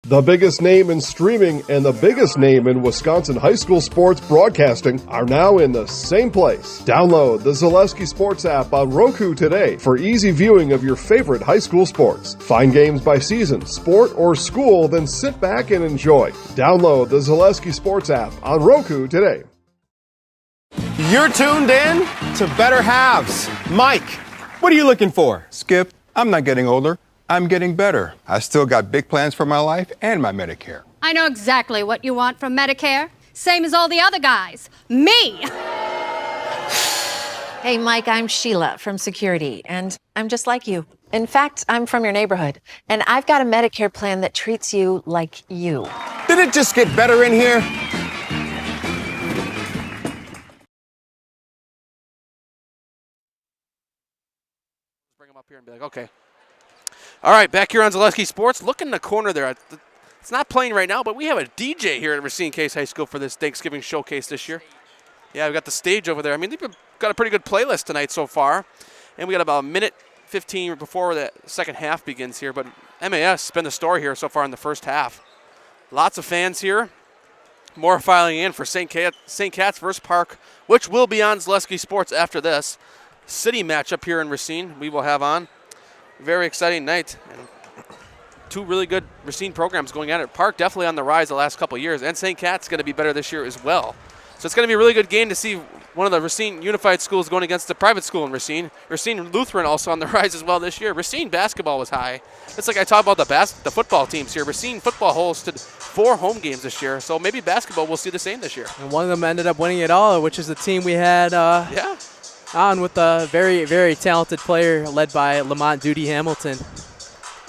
The biggest name in streaming and the biggest name in Wisconsin high school sports broadcasting are now in the same place. Download the Zaleski Sports app on Roku today for easy viewing of your favorite high school sports. Find games by season, sport, or school, then sit back and enjoy. Download the Zaleski Sports app on Roku today. You're tuned in to Better Halves. Mike, what are you looking for? Skip, I'm not getting older. I'm getting better. I still got big plans for my life and my Medicare. I know exactly what you want from Medicare. Same as all the other guys. Me! Hey, Mike, I'm Sheila from Security, and I'm just like you. In fact, I'm from your neighborhood, and I've got a Medicare plan that treats you like you. Did it just get better in here? Bring them up here and be like, okay. All right, back here on Zaleski Sports. Look in the corner there. It's not playing right now, but we have a DJ here at Racine Case High School for this Thanksgiving showcase this year. Yeah, we got the stage over there. I mean, they've got a pretty good playlist tonight so far. And we got about a minute 15 before the second half begins here. But MAS has been the story here so far in the first half. Lots of fans here. More filing in for St. Cat's versus Park, which will be on Zaleski Sports after this. City matchup here in Racine we will have on. Very exciting night. And two really good Racine programs going at it. Park definitely on the rise the last couple of years, and St. Cat's going to be better this year as well. So it's going to be a really good game to see one of the Racine Unified schools going against the private school in Racine. Racine Lutheran also on the rise as well this year. Racine basketball was high. It's like I talk about the football teams here. Racine football hosted 4 home games this year, so maybe basketball will see the same this year. And one of them ended up winning it all, which is the team we had on with a very, very talented player led by Lamont Duty Hamilton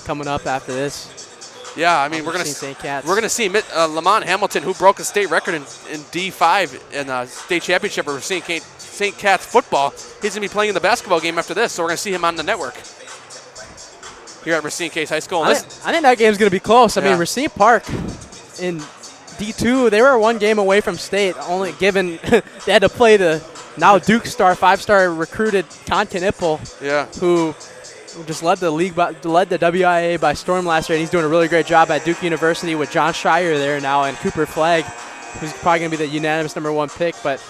coming up after this. Yeah, I mean, we're gonna see Lamont Hamilton, who broke a state record in D5 in the state championship of St. Cat's football. He's gonna be playing in the basketball game after this, so we're gonna see him on the network here at Racine Case High School. I think that game's gonna be close. I mean, Racine Park in D2, they were 1 game away from state, only given they had to play the now Duke star, 5-star recruited Conkin Ippel, who just led the league, led the WIAA by storm last year, and he's doing a really great job at Duke University with John Schreier there now and Cooper Flagg, who's probably going to be the unanimous #1 pick. But,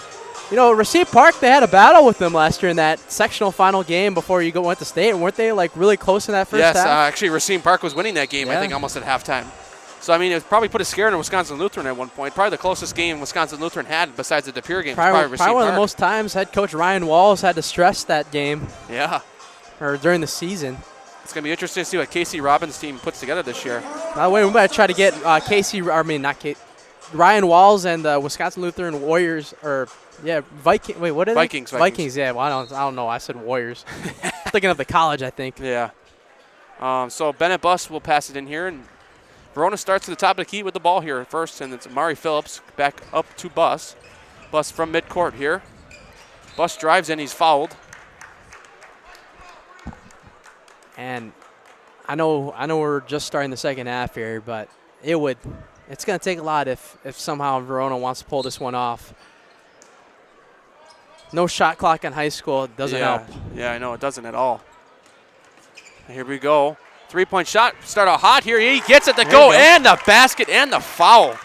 you know, Racine Park, they had a battle with them last year in that sectional final game before you went to state, and weren't they, like, really close in that first half? Yes, actually Racine Park was winning that game, I think, almost at halftime. So, I mean, it probably put a scare into Wisconsin Lutheran at one point. Probably the closest game Wisconsin Lutheran had besides the De Pere game. Probably one of the most times head coach Ryan Walls had to stress that game. Yeah. Or during the season. It's going to be interesting to see what Casey Robbins' team puts together this year. By the way, we might try to get Ryan Walls and the Wisconsin Lutheran Warriors, Vikings. Wait, what are they? Vikings, yeah. Well, I don't know. I said Warriors. Thinking of the college, I think. Yeah. So Bennett Bus will pass it in here, and Verona starts to the top of the key with the ball here first, and it's Amari Phillips back up to Buss. Buss from midcourt here. Buss drives in, he's fouled. And I know we're just starting the second half here, but it's going to take a lot if somehow Verona wants to pull this one off. No shot clock in high school, it doesn't help. Yeah, I know, it doesn't at all. Here we go. 3-point shot, start out hot here. He gets it to go, and the basket and the foul.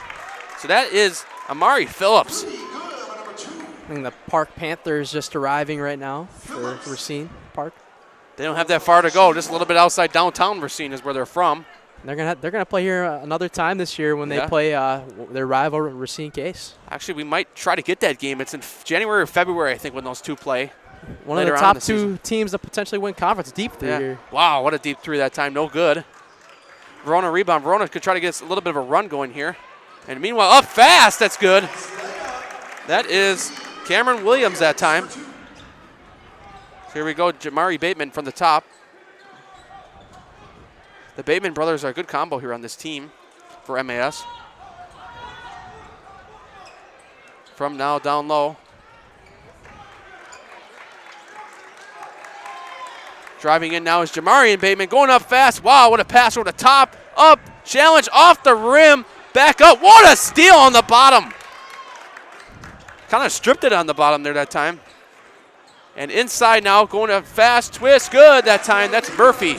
So that is Amari Phillips. I think the Park Panthers just arriving right now for Racine Park. They don't have that far to go, just a little bit outside downtown Racine is where they're from. They're gonna play here another time this year when they play their rival Racine Case. Actually, we might try to get that game. It's in January or February, I think, when those two play. One of the top two teams that potentially win conference. Deep three here. Wow, what a deep three that time. No good. Verona rebound. Verona could try to get a little bit of a run going here. And meanwhile, up fast. That's good. That is Cameron Williams that time. Here we go, Jamari Bateman from the top. The Bateman brothers are a good combo here on this team for MAS. From now down low. Driving in now is Jamarian Bateman, going up fast. Wow, what a pass over the top. Up, challenge off the rim, back up. What a steal on the bottom. Kind of stripped it on the bottom there that time. And inside now, going a fast twist. Good that time. That's Murphy.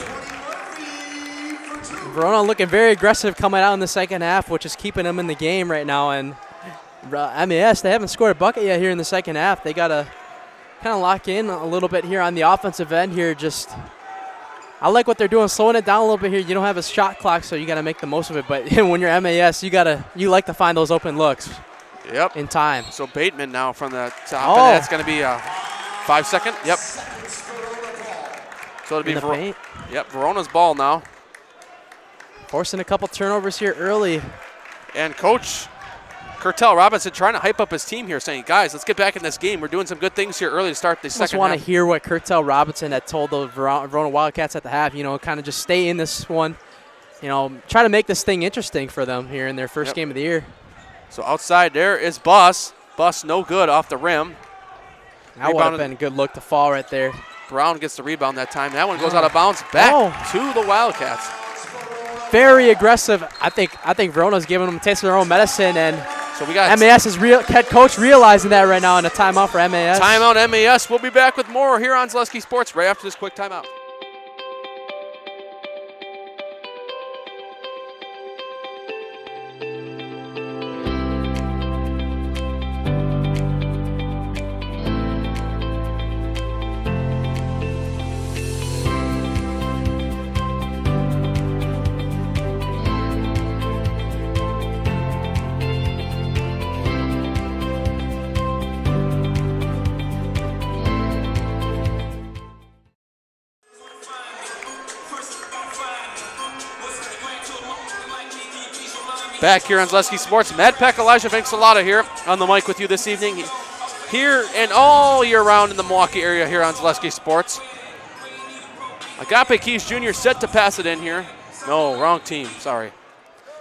Verona looking very aggressive coming out in the second half, which is keeping them in the game right now. And MAS, they haven't scored a bucket yet here in the second half. They got to kind of lock in a little bit here on the offensive end here. I like what they're doing, slowing it down a little bit here. You don't have a shot clock, so you got to make the most of it. But when you're MAS, you like to find those open looks. Yep. In time. So Bateman now from the top, and that's going to be a 5-second. Yep. So it'll be Verona's ball now. Forcing a couple turnovers here early. And Coach Curtel Robinson trying to hype up his team here, saying, guys, let's get back in this game. We're doing some good things here early to start the second half. I just want to hear what Curtel Robinson had told the Verona Wildcats at the half, kind of just stay in this one, try to make this thing interesting for them here in their first game of the year. So outside there is Buss. Buss no good off the rim. That would have been a good look to fall right there. Brown gets the rebound that time. That one goes out of bounds back to the Wildcats. Very aggressive. I think Verona's giving them a taste of their own medicine, and so we got MAS's head coach realizing that right now in a timeout for MAS. Timeout MAS. We'll be back with more here on Zaleski Sports right after this quick timeout. Back here on Zaleski Sports, Matt Peck, Elijah Vincelata here on the mic with you this evening. Here and all year round in the Milwaukee area here on Zaleski Sports. Agape Keys Jr. set to pass it in here. No, wrong team, sorry.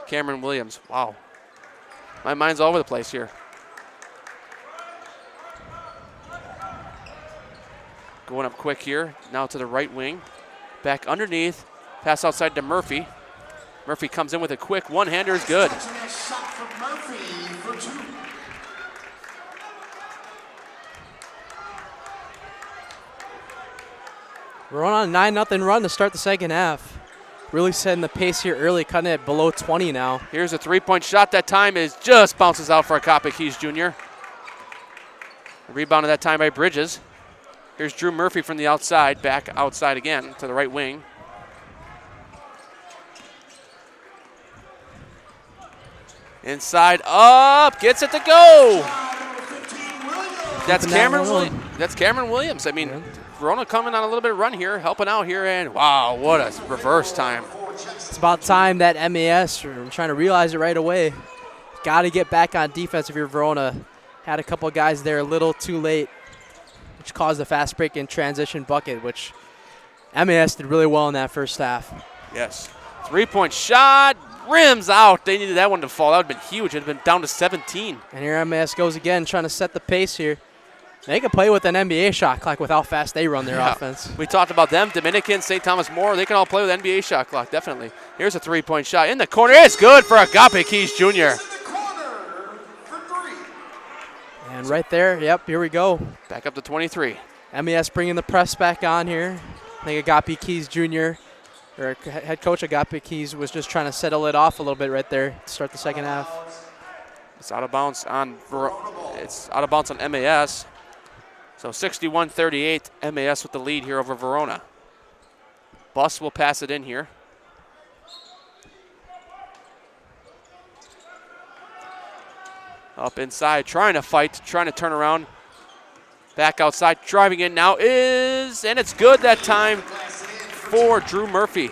Cameron Williams, wow. My mind's all over the place here. Going up quick here, now to the right wing. Back underneath, pass outside to Murphy. Murphy comes in with a quick one-hander, is good. We're on a 9-0 run to start the second half. Really setting the pace here early, cutting it below 20 now. Here's a three-point shot. That time is just bounces out for Agape Keys Jr. Rebounded that time by Bridges. Here's Drew Murphy from the outside, back outside again to the right wing. Inside, up, gets it to go. That's Cameron Williams. I mean, Verona coming on a little bit of run here, helping out here, and wow, what a reverse time. It's about time that MAS are trying to realize it right away. Got to get back on defense if you're Verona. Had a couple guys there a little too late, which caused a fast break in transition bucket, which MAS did really well in that first half. Yes. 3-point shot, rims out. They needed that one to fall. That would have been huge. It would have been down to 17. And here MAS goes again, trying to set the pace here. They can play with an NBA shot clock with how fast they run their offense. We talked about them. Dominican, St. Thomas More, they can all play with NBA shot clock, definitely. Here's a 3-point shot in the corner. It's good for Agape Keys Jr. And right there, yep, here we go. Back up to 23. MES bringing the press back on here. I think Agape Keys Jr., or head coach Agape Keys, was just trying to settle it off a little bit right there to start the second half. It's out of bounds on MAS. So 61-38, MAS with the lead here over Verona. Bus will pass it in here. Up inside, trying to fight, trying to turn around. Back outside, driving in now is, and it's good that time for Drew Murphy.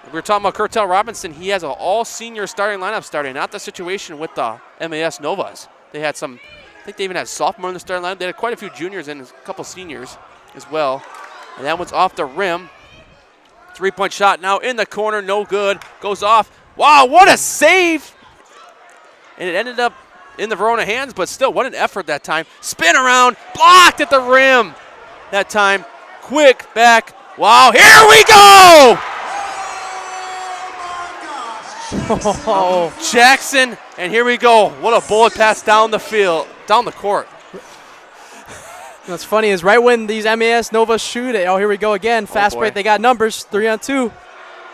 We were talking about Curtel Robinson. He has an all-senior starting lineup starting, not the situation with the MAS Novas. They had some, I think they even had sophomore in the starting lineup. They had quite a few juniors and a couple seniors as well. And that one's off the rim. 3-point shot now in the corner, no good. Goes off. Wow, what a save! And it ended up in the Verona hands, but still, what an effort that time. Spin around, blocked at the rim that time. Quick back. Wow, here we go! Oh, Jackson, and here we go. What a bullet pass down the field, down the court. What's funny is right when these MAS Novas shoot it, oh, here we go again. Fast break, they got numbers, 3-on-2.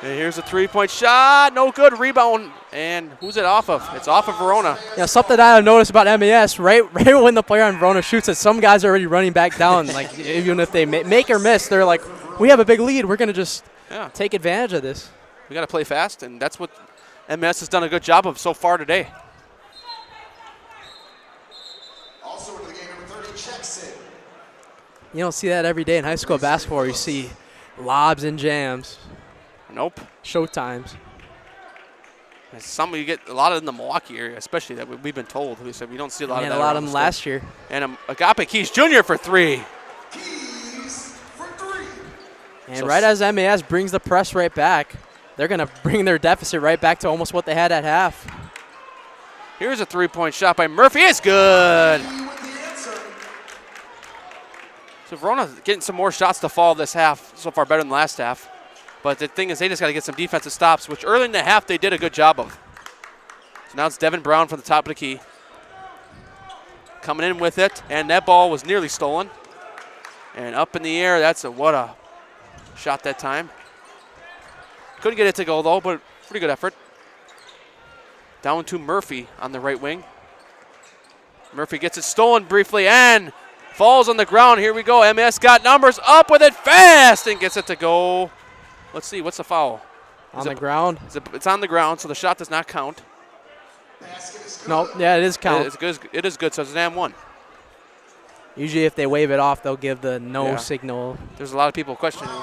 And here's a 3-point shot, no good, rebound, and who's it off of? It's off of Verona. Yeah, something I've noticed about MAS, right when the player on Verona shoots it, some guys are already running back down. Like, even if they make or miss, they're like, we have a big lead, we're going to just take advantage of this. We got to play fast, and that's what MAS has done a good job of so far today. Also into the game, number 30, checks in. You don't see that every day in high school basketball where you see lobs and jams. Nope. Showtimes. Some you get a lot of in the Milwaukee area, especially that we've been told. We said we don't see a lot of that. A lot of them last year. And Agape Keys Jr. for 3. And so right as MAS brings the press right back, they're going to bring their deficit right back to almost what they had at half. Here's a 3-point shot by Murphy. It's good. So Verona getting some more shots to fall this half so far, better than the last half. But the thing is, they just got to get some defensive stops, which early in the half they did a good job of. So now it's Devin Brown from the top of the key. Coming in with it, and that ball was nearly stolen. And up in the air, what a shot that time. Couldn't get it to go, though, but pretty good effort. Down to Murphy on the right wing. Murphy gets it stolen briefly and falls on the ground. Here we go. MS got numbers, up with it fast, and gets it to go. Let's see, what's the foul? On the ground? It's on the ground, so the shot does not count. No, yeah, it is count. It is good, so it's an and 1. Usually if they wave it off, they'll give the no signal. There's a lot of people questioning,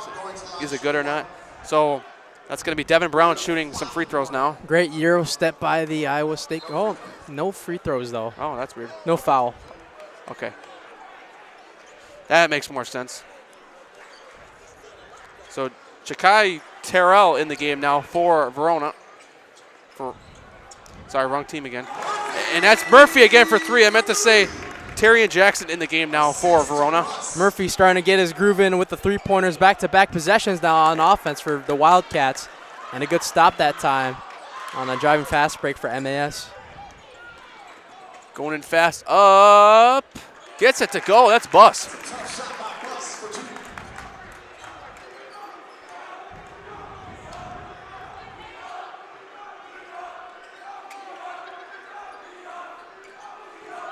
is it good or not? So that's going to be Devin Brown shooting some free throws now. Great Euro step by the Iowa State. Oh, no free throws, though. Oh, that's weird. No foul. Okay. That makes more sense. So Chakai Terrell in the game now for Verona. Sorry, wrong team again. And that's Murphy again for 3. I meant to say Terry and Jackson in the game now for Verona. Murphy starting to get his groove in with the 3-pointers, back-to-back possessions now on offense for the Wildcats. And a good stop that time on a driving fast break for MAS. Going in fast, up, gets it to go, that's Bus.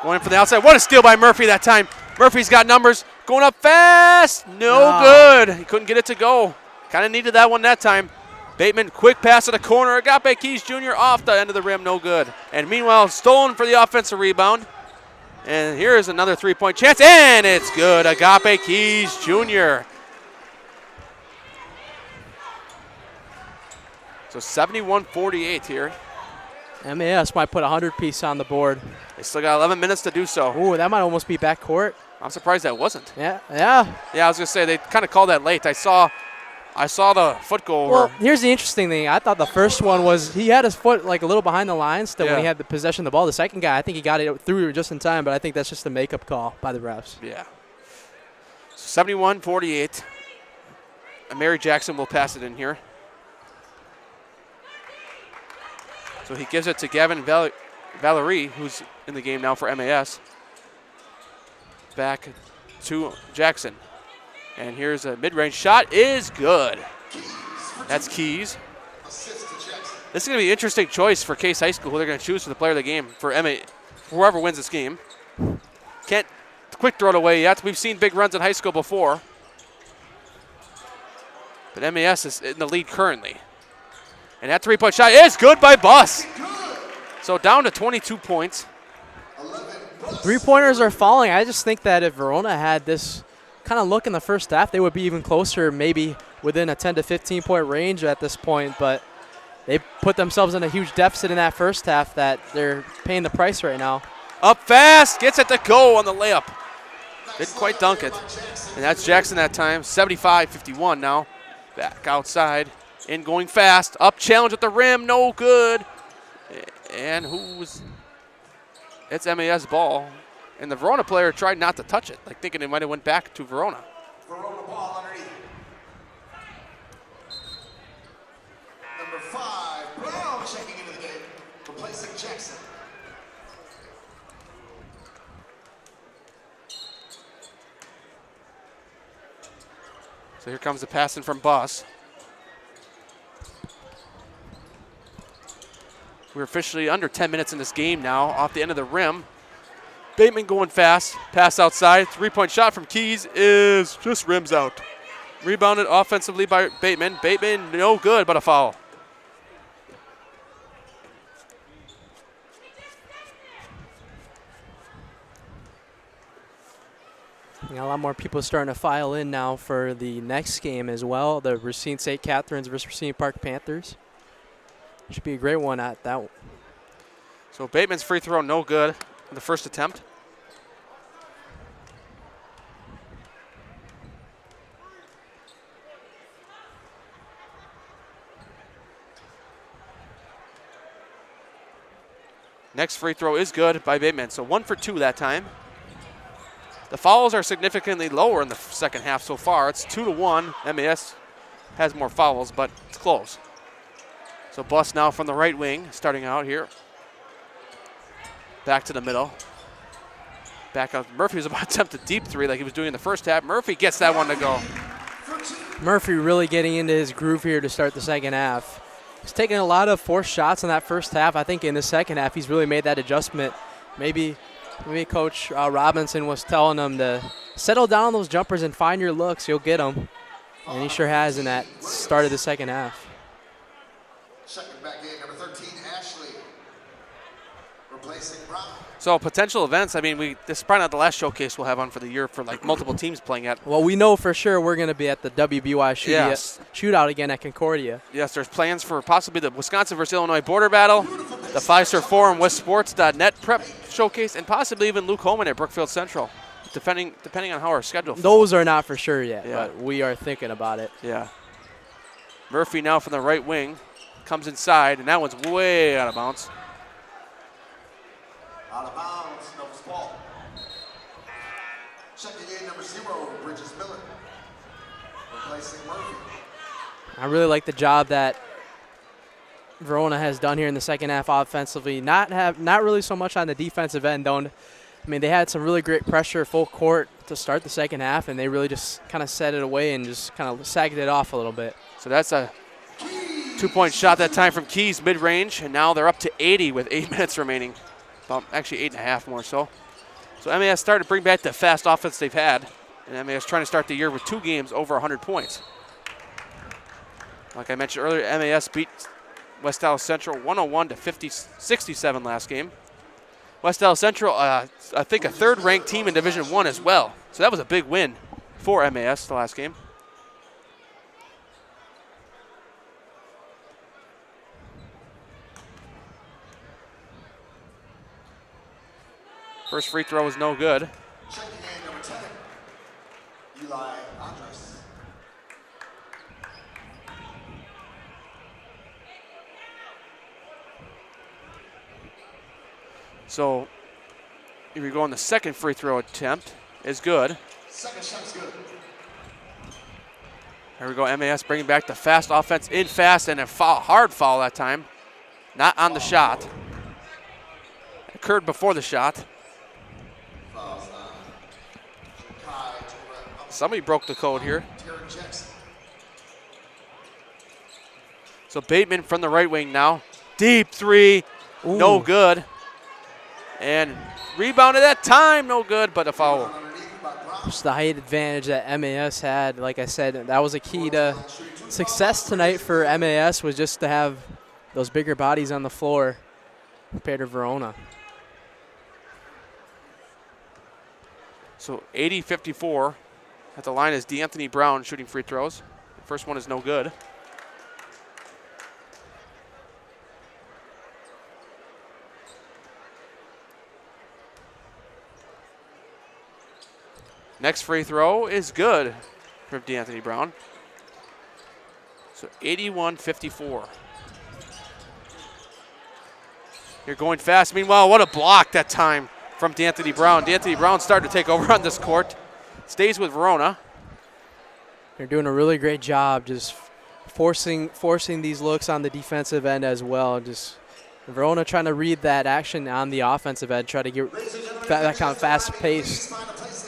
Going in from the outside. What a steal by Murphy that time. Murphy's got numbers. Going up fast. No good. He couldn't get it to go. Kind of needed that one that time. Bateman, quick pass to the corner. Agape Keys Jr. off the end of the rim. No good. And meanwhile, stolen for the offensive rebound. And here's another 3-point chance. And it's good. Agape Keys Jr. So 71-48 here. MAS might put a 100-piece on the board. They still got 11 minutes to do so. Ooh, that might almost be backcourt. I'm surprised that wasn't. Yeah. Yeah, I was going to say, they kind of called that late. I saw I saw the foot go over. Well, here's the interesting thing. I thought the first one was he had his foot like a little behind the line still when he had the possession of the ball. The second guy, I think he got it through just in time, but I think that's just a makeup call by the refs. Yeah. 71-48. And Mary Jackson will pass it in here. So he gives it to Gavin Valerie, who's in the game now for MAS. Back to Jackson. And here's a mid-range shot. Is good. That's Keys. This is going to be an interesting choice for Case High School, who they're going to choose for the player of the game for whoever wins this game. Can't quick throw it away yet. We've seen big runs in high school before. But MAS is in the lead currently. And that three-point shot is good by Bus. So down to 22 points. Three-pointers are falling. I just think that if Verona had this kind of look in the first half, they would be even closer, maybe within a 10 to 15-point range at this point. But they put themselves in a huge deficit in that first half that they're paying the price right now. Up fast, gets it to go on the layup. Didn't quite dunk it. And that's Jackson that time, 75-51 now. Back outside, in going fast. Up challenge at the rim, no good. And it's MAS ball. And the Verona player tried not to touch it, like thinking it might have went back to Verona. Verona ball underneath. Number 5, Brown checking into the game, replacing Jackson. So here comes the passing from Boss. We're officially under 10 minutes in this game now, off the end of the rim. Bateman going fast, pass outside, three-point shot from Keys is just rims out. Rebounded offensively by Bateman. Bateman, no good, but a foul. A lot more people starting to file in now for the next game as well. The Racine St. Catharines versus Racine Park Panthers. Should be a great one at that one. So Bateman's free throw no good on the first attempt. Next free throw is good by Bateman. So 1 for 2 that time. The fouls are significantly lower in the second half so far. It's 2-1. MAS has more fouls, but it's close. So Bus now from the right wing, starting out here. Back to the middle. Back up. Murphy was about to attempt a deep three like he was doing in the first half. Murphy gets that one to go. Murphy really getting into his groove here to start the second half. He's taking a lot of forced shots in that first half. I think in the second half he's really made that adjustment. Maybe Coach Robinson was telling him to settle down on those jumpers and find your looks. You'll get them. And he sure has in that start of the second half. Checking back in, number 13, Ashley. Replacing Brown. So potential events, I mean, this is probably not the last showcase we'll have on for the year for like multiple teams playing at. Well, we know for sure we're going to be at the WBY shootout again at Concordia. Yes, there's plans for possibly the Wisconsin versus Illinois border battle, the Fiserv Forum, WestSports.net prep showcase, and possibly even Luke Holman at Brookfield Central, depending on how our schedule falls. Those are not for sure yet, but we are thinking about it. Yeah. Murphy now from the right wing comes inside, and that one's way out of bounds. Out of bounds, Nova's ball. Checking in, number 0, Bridges Miller. Replacing Murphy. I really like the job that Verona has done here in the second half offensively. Not really so much on the defensive end, though. I mean, they had some really great pressure full court to start the second half, and they really just kind of set it away and just kind of sagged it off a little bit. So that's a 2-point shot that time from Keys mid-range, and now they're up to 80 with 8 minutes remaining. Actually 8.5 more so. So MAS started to bring back the fast offense they've had, and MAS trying to start the year with 2 games over 100 points. Like I mentioned earlier, MAS beat West Dallas Central 101 to 67 last game. West Dallas Central, I think a third-ranked team in Division I as well. So that was a big win for MAS the last game. First free throw was no good. Checking in, number 10, Eli Andres. So here we go on the second free throw attempt is good. Second shot's good. Here we go, MAS bringing back the fast offense in fast and a foul, hard foul that time. Not on the shot. Occurred before the shot. Somebody broke the code here. So Bateman from the right wing now. Deep three, no good. And rebounded that time, no good, but a foul. Just the height advantage that MAS had. Like I said, that was a key to success tonight for MAS, was just to have those bigger bodies on the floor compared to Verona. So 80-54. At the line is D'Anthony Brown shooting free throws. The first one is no good. Next free throw is good for D'Anthony Brown. So 81-54. You're going fast. Meanwhile, what a block that time from D'Anthony Brown. D'Anthony Brown starting to take over on this court. Stays with Verona. They're doing a really great job just forcing these looks on the defensive end as well. Just Verona trying to read that action on the offensive end, try to get that kind of fast pace,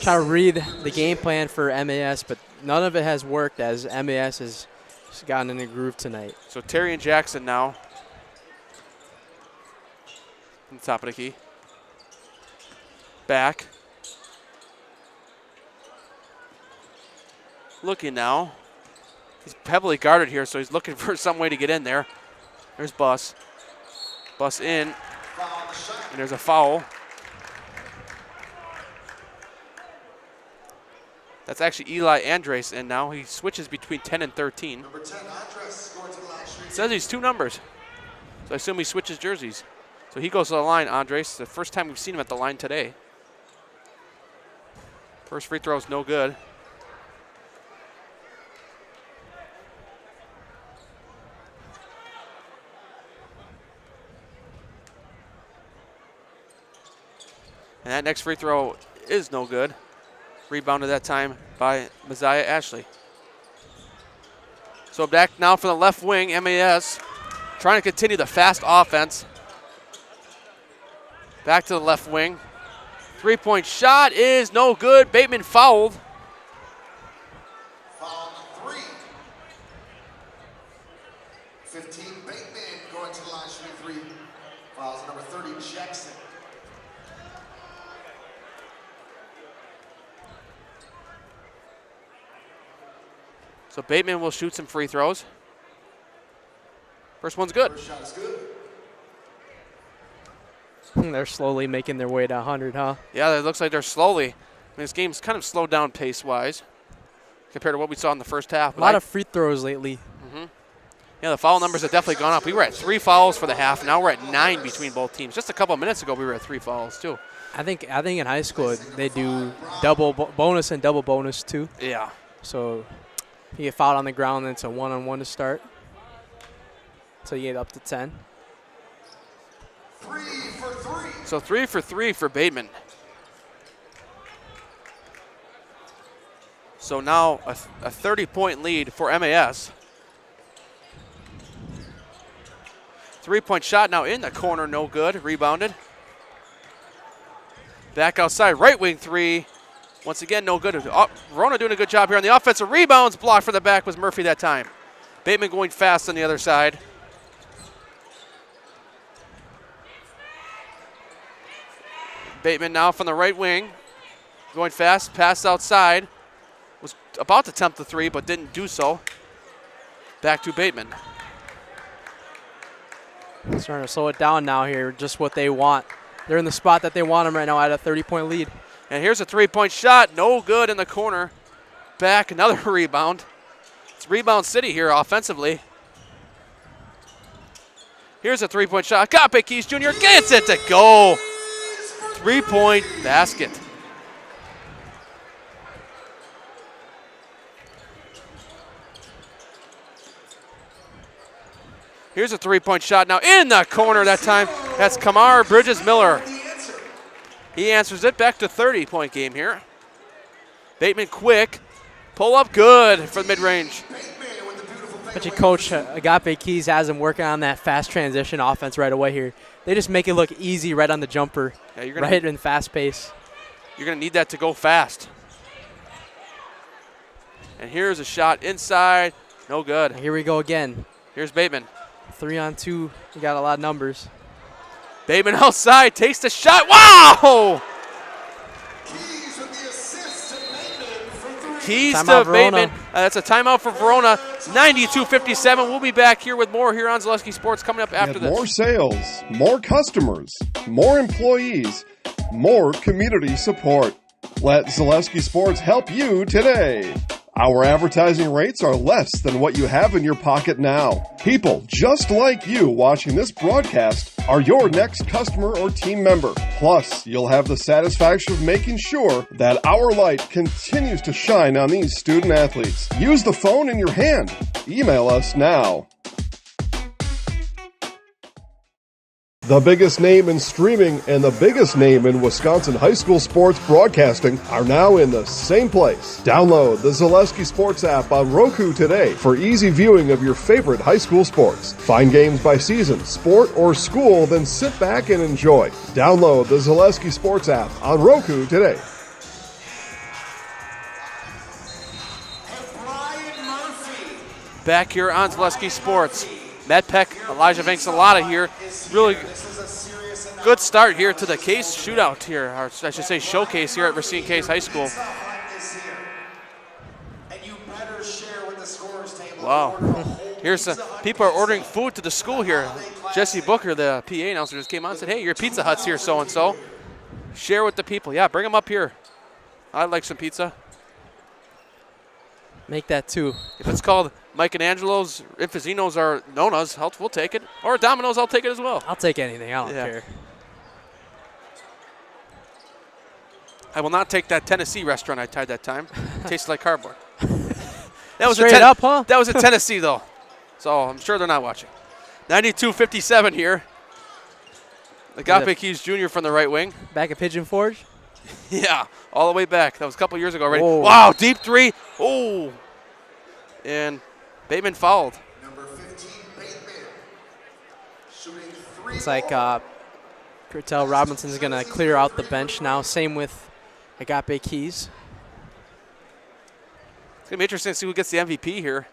trying to read the game plan for MAS, but none of it has worked as MAS has gotten in a groove tonight. So Terry and Jackson now on the top of the key. Back. Looking now. He's heavily guarded here, so he's looking for some way to get in there. There's Buss. Buss in. And there's a foul. That's actually Eli Andres in now. He switches between 10 and 13. Number 10, Andres going to the line. It says he's 2 numbers. So I assume he switches jerseys. So he goes to the line, Andres. The first time we've seen him at the line today. First free throw is no good. And that next free throw is no good. Rebounded that time by Messiah Ashley. So back now from the left wing, MAS trying to continue the fast offense. Back to the left wing. Three-point shot is no good. Bateman fouled. Foul 3. 15, Bateman going to the line, shooting 3. Fouls number 30, Jackson. So Bateman will shoot some free throws. First one's good. First shot is good. They're slowly making their way to 100, huh? Yeah, it looks like they're slowly. I mean, this game's kind of slowed down pace-wise compared to what we saw in the first half. A lot of free throws lately. Yeah, the foul numbers have definitely gone up. We were at 3 fouls for the half. Now we're at 9 between both teams. Just a couple of minutes ago, we were at 3 fouls too. I think in high school they do double bonus and double bonus too. Yeah. So you get fouled on the ground, then it's a one-on-one to start. So you get up to 10. 3 for 3. So 3 for 3 for Bateman. So now a 30-point lead for MAS. 3-point shot now in the corner, no good. Rebounded. Back outside, right wing 3. Once again, no good. Verona doing a good job here on the offensive rebounds. Blocked for the back was Murphy that time. Bateman going fast on the other side. Bateman now from the right wing. Going fast, pass outside. Was about to attempt the 3, but didn't do so. Back to Bateman. Starting to slow it down now here, just what they want. They're in the spot that they want them right now at a 30-point lead. And here's a 3-point shot, no good in the corner. Back, another rebound. It's rebound city here offensively. Here's a 3-point shot. Agape Keys Jr. gets it to go. 3-point basket. Here's a 3-point shot now in the corner that time. That's Kamar Bridges Miller. He answers it. Back to 30-point game here. Bateman quick. Pull up good for the mid-range. But your coach, Agape Keys, has him working on that fast transition offense right away here. They just make it look easy right on the jumper, right in fast pace. You're going to need that to go fast. And here's a shot inside. No good. And here we go again. Here's Bateman. 3-on-2. You got a lot of numbers. Bateman outside. Takes the shot. Wow! Keys to Bateman. That's a timeout for Verona. 92-57. We'll be back here with more here on Zaleski Sports coming up after this. More sales, more customers, more employees, more community support. Let Zaleski Sports help you today. Our advertising rates are less than what you have in your pocket now. People just like you watching this broadcast are your next customer or team member. Plus, you'll have the satisfaction of making sure that our light continues to shine on these student athletes. Use the phone in your hand. Email us now. The biggest name in streaming and the biggest name in Wisconsin high school sports broadcasting are now in the same place. Download the Zaleski Sports app on Roku today for easy viewing of your favorite high school sports. Find games by season, sport, or school, then sit back and enjoy. Download the Zaleski Sports app on Roku today. Back here on Zaleski Sports. Matt Peck, Elijah Vanksalata here. Really good start here to the Case shootout here, or I should say showcase here at Racine Case High School. Wow. Here's people are ordering food to the school here. Jesse Booker, the PA announcer, just came on and said, hey, your Pizza Hut's here, so-and-so. Share with the people. Yeah, bring them up here. I'd like some pizza. Make that too. If it's called Mike and Angelo's, Infazino's, or Nona's, we'll take it. Or Domino's, I'll take it as well. I'll take anything. I don't care. I will not take that Tennessee restaurant I tried that time. It tasted like cardboard. That was straight up, huh? That was in Tennessee, though. So I'm sure they're not watching. 92-57 here. Agape Keys Jr. from the right wing. Back at Pigeon Forge? Yeah, all the way back. That was a couple years ago already. Oh. Wow, deep three. Oh. And Bateman fouled. Number 15, Bateman. Shooting 3. Looks like Kurtel Robinson's going to clear out the bench now. Same with Agape Keys. It's going to be interesting to see who gets the MVP here.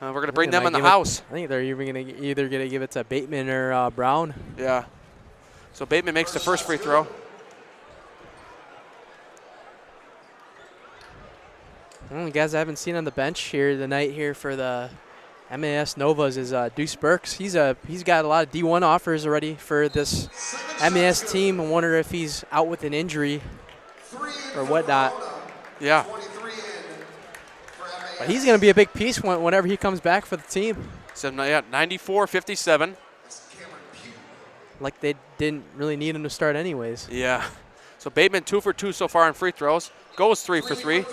We're going to bring them in the house. I think they're either going to give it to Bateman or Brown. Yeah. So Bateman makes the first free throw. Well, the guys I haven't seen on the bench here tonight here for the MAS Novas is Deuce Burks. He's got a lot of D1 offers already for this MAS team. I wonder if he's out with an injury or whatnot. Yeah. But he's going to be a big piece whenever he comes back for the team. So yeah, 94-57. Like they didn't really need him to start anyways. Yeah. So Bateman 2 for 2 so far on free throws. Goes 3 for 3.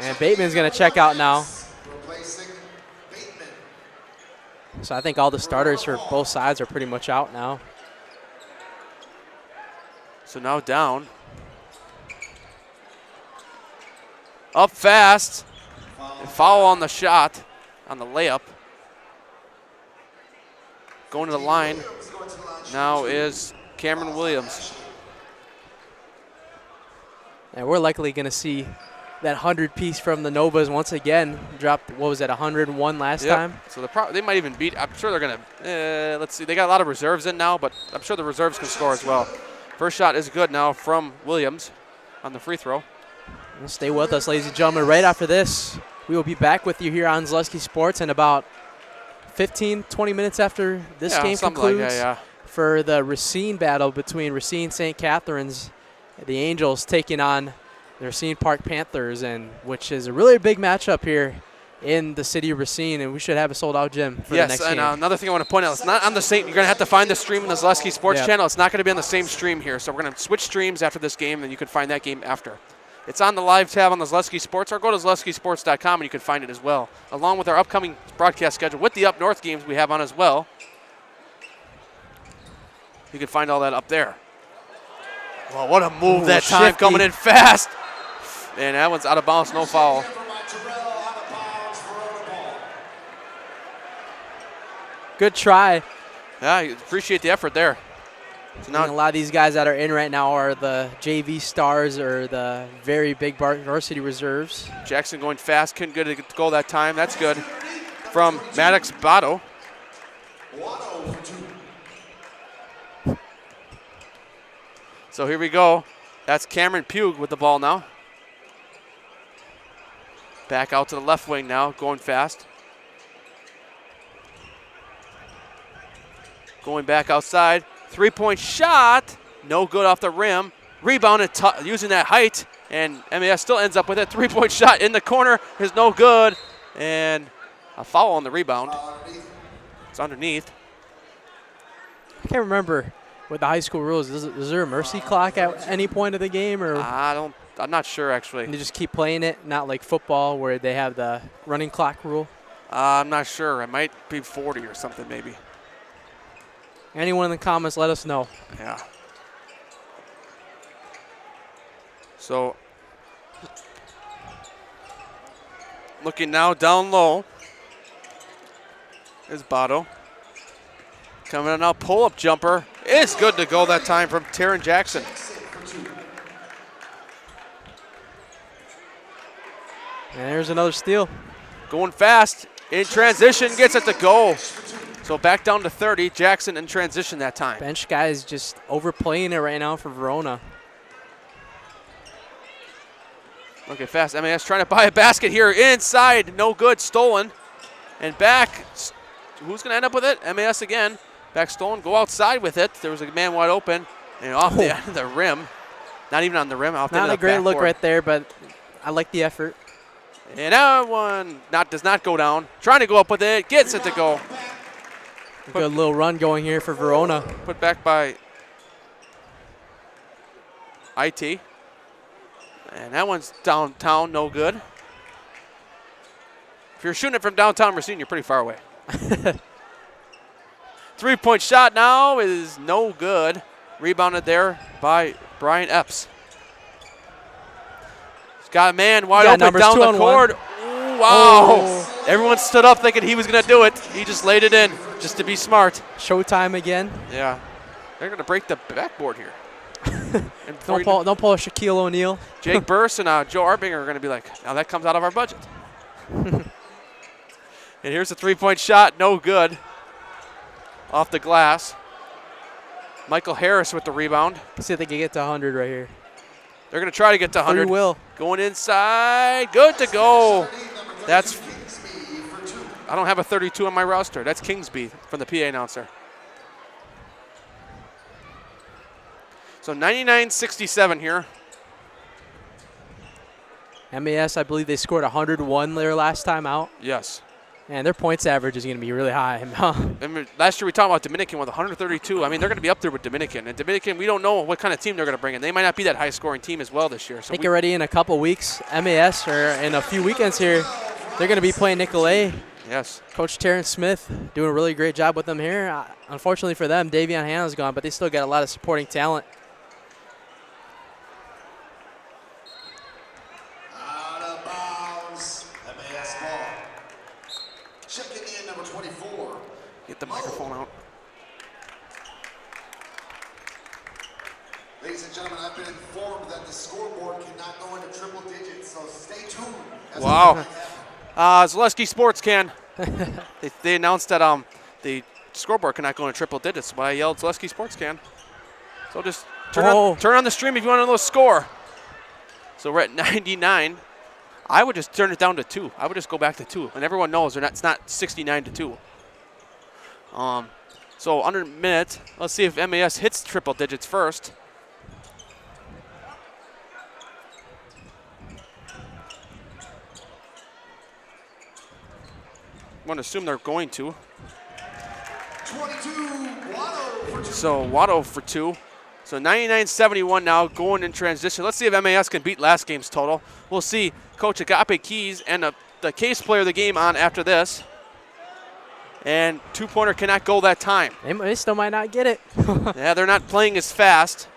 And Bateman's going to check out now. So I think all the starters for both sides are pretty much out now. So now down. Up fast. And foul on the shot, on the layup. Going to the line now is Cameron Williams. And we're likely going to see that 100 piece from the Novas once again. Dropped, what was that, 101 last time? So they might even beat, I'm sure they're going to, let's see, they got a lot of reserves in now, but I'm sure the reserves can score as well. First shot is good now from Williams on the free throw. Well, stay with us, ladies and gentlemen. Right after this, we will be back with you here on Zaleski Sports in about 15, 20 minutes after this game concludes. Like that, for the Racine battle between Racine St. Catharines, the Angels taking on the Racine Park Panthers, and which is a really big matchup here in the city of Racine, and we should have a sold-out gym for the next game. Yes, and another thing I want to point out, it's not on the same, you're going to have to find the stream in the Zaleski Sports channel. It's not going to be on the same stream here, so we're going to switch streams after this game, and you can find that game after. It's on the live tab on the Zaleski Sports, or go to ZaleskiSports.com and you can find it as well, along with our upcoming broadcast schedule with the Up North games we have on as well. You can find all that up there. Well, what a move Ooh, that time, shifty. coming in fast. And that one's out of bounds, no foul. Good try. Yeah, I appreciate the effort there. So A lot of these guys that are in right now are the JV stars or the very big varsity reserves. Jackson going fast, couldn't get a goal that time. That's good. From Maddox Botto. So here we go. That's Cameron Pugh with the ball now. Back out to the left wing now, going fast. Going back outside. 3-point shot. No good off the rim. Rebounded using that height. And MAS still ends up with it. 3-point shot in the corner is no good. And a foul on the rebound. It's underneath. I can't remember with the high school rules. Is there a mercy clock at any point of the game, or I'm not sure actually. they just keep playing it? Not like football where they have the running clock rule. I'm not sure. It might be 40 or something maybe. Anyone in the comments, let us know. Yeah. So, looking now down low is Botto. Coming in now, pull-up jumper. It's good to go that time from Taryn Jackson. And there's another steal. Going fast, in transition, gets it to go. So back down to 30, Jackson in transition that time. Bench guys just overplaying it right now for Verona. Looking fast, MAS trying to buy a basket here, inside, no good, stolen. And back, who's gonna end up with it? MAS again, back stolen, go outside with it. There was a man wide open, and off the end of the rim. Not even on the rim, off the end Not of a the great look backboard. right there, but I like the effort. And that one does not go down. Trying to go up with it, gets it to go. Good little run going here for Verona. Put back by IT. And that one's downtown, no good. If you're shooting it from downtown Racine, you're pretty far away. 3-point shot now is no good. Rebounded there by Brian Epps. He's got a man wide open numbers, down 2 the on 1. court. Ooh, wow. Everyone stood up thinking he was going to do it. He just laid it in just to be smart. Showtime again. Yeah. They're going to break the backboard here. Don't pull a Shaquille O'Neal. Jake Burse and Joe Arbinger are going to be like, now that comes out of our budget. And here's a 3-point shot, no good. Off the glass. Michael Harris with the rebound. Let's see if they can get to 100 right here. They're going to try to get to 100. Free will. Going inside, good to go. That's, I don't have a 32 on my roster. That's Kingsby from the PA announcer. So 99-67 here. MAS, I believe they scored 101 their last time out. Yes. And their points average is going to be really high. And last year we talked about Dominican with 132. I mean, they're going to be up there with Dominican. And Dominican, we don't know what kind of team they're going to bring in. They might not be that high-scoring team as well this year. So I think already in a couple weeks, MAS, or in a few weekends here, they're going to be playing Nicolay. Yes. Coach Terrence Smith doing a really great job with them here. Unfortunately for them, Davion Hannah's gone, but they still got a lot of supporting talent. Out of bounds. MAS ball. Checking in number 24. Get the microphone out. Ladies and gentlemen, I've been informed that the scoreboard cannot go into triple digits, so stay tuned. Wow. Zaleski Sports can. they announced that the scoreboard cannot go into triple digits, but I yelled Zaleski Sports can. So just turn on the stream if you want to know the score. So we're at 99. I would just turn it down to 2. I would just go back to 2, and everyone knows it's not 69-2. So under a minute, let's see if MAS hits triple digits first. I'm going to assume they're going to. 22, Watto for 2. So Watto for 2. So 99-71 now, going in transition. Let's see if MAS can beat last game's total. We'll see Coach Agape Keys and the case player of the game on after this. And two-pointer cannot go that time. They still might not get it. Yeah, they're not playing as fast.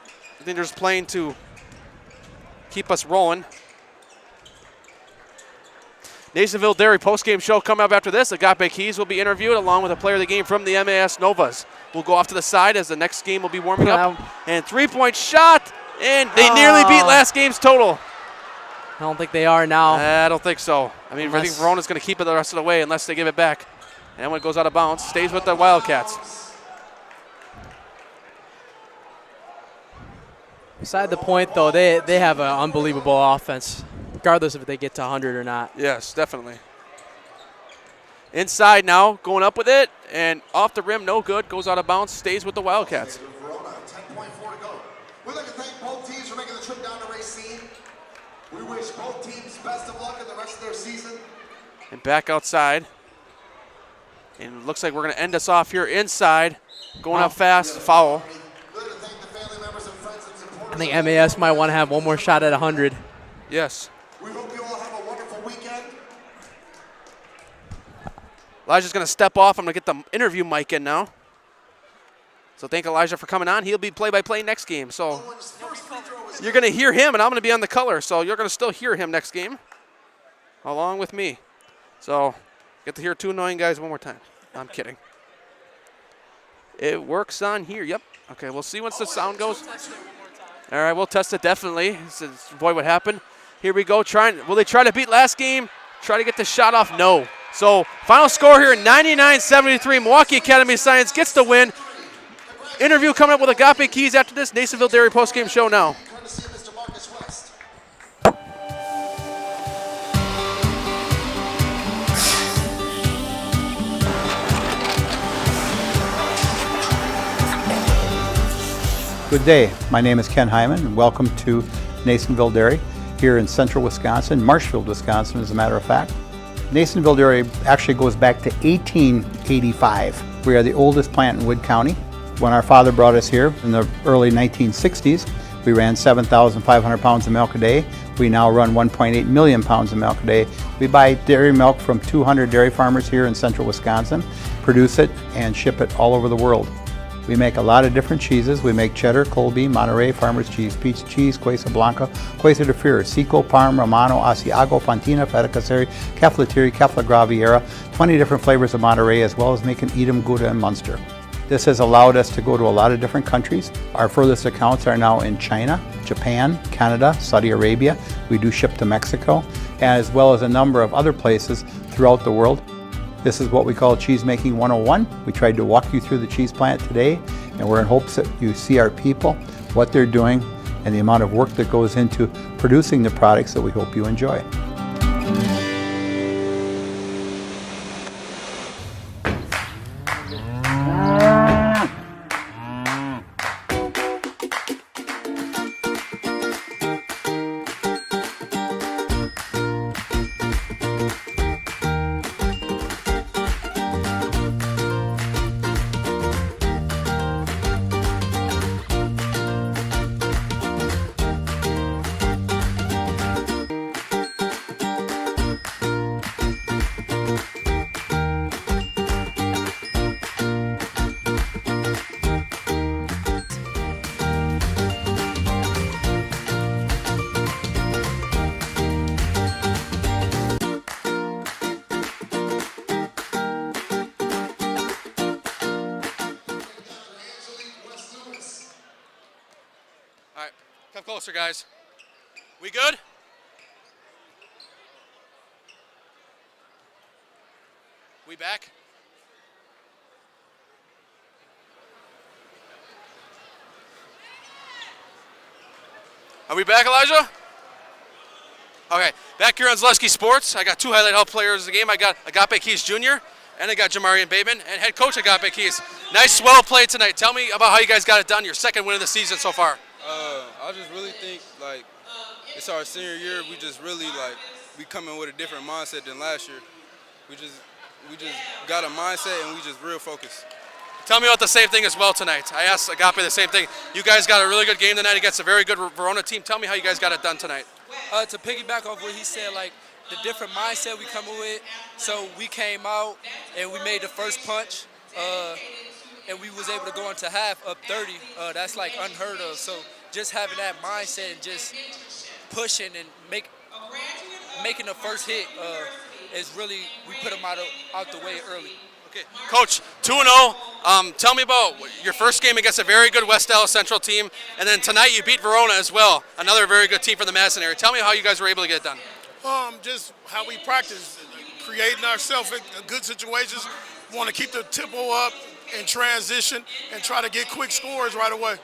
I think they're just playing to keep us rolling. Nasonville Dairy postgame show coming up after this. Agape Keys will be interviewed along with a player of the game from the MAS Novas. We'll go off to the side as the next game will be warming up. And three-point shot, and they nearly beat last game's total. I don't think they are now. I don't think so. I mean, I think Verona's going to keep it the rest of the way unless they give it back. And when it goes out of bounds, stays with the Wildcats. Beside the point, though, they have an unbelievable offense, regardless if they get to 100 or not. Yes, definitely. Inside now, going up with it, and off the rim, no good. Goes out of bounds, stays with the Wildcats. Verona, 10.4 to go. We'd like to thank both teams for making the trip down to Racine. We wish both teams best of luck in the rest of their season. And back outside. And it looks like we're going to end us off here inside. Going up fast, foul. I think MAS might want to have one more shot at 100. Yes. We hope you all have a wonderful weekend. Elijah's going to step off. I'm going to get the interview mic in now. So thank Elijah for coming on. He'll be play-by-play next game. So you're going to hear him, and I'm going to be on the color. So you're going to still hear him next game along with me. So get to hear two annoying guys one more time. I'm kidding. It works on here. Yep. Okay, we'll see once the sound goes. All right, we'll test it definitely. Avoid what happened. Here we go. Will they try to beat last game? Try to get the shot off? No. So final score here, 99-73. Milwaukee Academy Science gets the win. Interview coming up with Agape Keys after this. Nasonville Dairy postgame show now. Good day. My name is Ken Hyman, and welcome to Nasonville Dairy here in central Wisconsin, Marshfield, Wisconsin, as a matter of fact. Nasonville Dairy actually goes back to 1885. We are the oldest plant in Wood County. When our father brought us here in the early 1960s, we ran 7,500 pounds of milk a day. We now run 1.8 million pounds of milk a day. We buy dairy milk from 200 dairy farmers here in central Wisconsin, produce it, and ship it all over the world. We make a lot of different cheeses. We make cheddar, Colby, Monterey, Farmer's Cheese, Peach Cheese, Quesa Blanca, Quesa de Freer, Seco, Parm, Romano, Asiago, Fontina, Feta Caseri, Caflatiri, Cafla Graviera, 20 different flavors of Monterey, as well as making Edam, Gouda, and Munster. This has allowed us to go to a lot of different countries. Our furthest accounts are now in China, Japan, Canada, Saudi Arabia. We do ship to Mexico, as well as a number of other places throughout the world. This is what we call Cheese Making 101. We tried to walk you through the cheese plant today, and we're in hopes that you see our people, what they're doing, and the amount of work that goes into producing the products that we hope you enjoy. Come closer, guys. We good? We back? Are we back, Elijah? Okay, back here on Zaleski Sports. I got two highlight help players of the game. I got Agape Keys Jr. and I got Jamarian Bateman and head coach Agape Keys. Nice, well played tonight. Tell me about how you guys got it done. Your second win of the season so far. I just really think like it's our senior year. We just really we come in with a different mindset than last year. We just got a mindset and we just real focused. Tell me about the same thing as well tonight. I asked Agape the same thing. You guys got a really good game tonight against a very good Verona team. Tell me how you guys got it done tonight. To piggyback off what he said, like the different mindset we come with. So we came out and we made the first punch, and we was able to go into half up 30. That's like unheard of. So just having that mindset and just pushing and making the first hit is really, we put them out the way early. Okay, Coach, 2-0. Tell me about your first game against a very good West Dallas Central team, and then tonight you beat Verona as well, another very good team from the Madison area. Tell me how you guys were able to get it done. Just how we practice, creating ourselves in good situations, want to keep the tempo up and transition and try to get quick scores right away.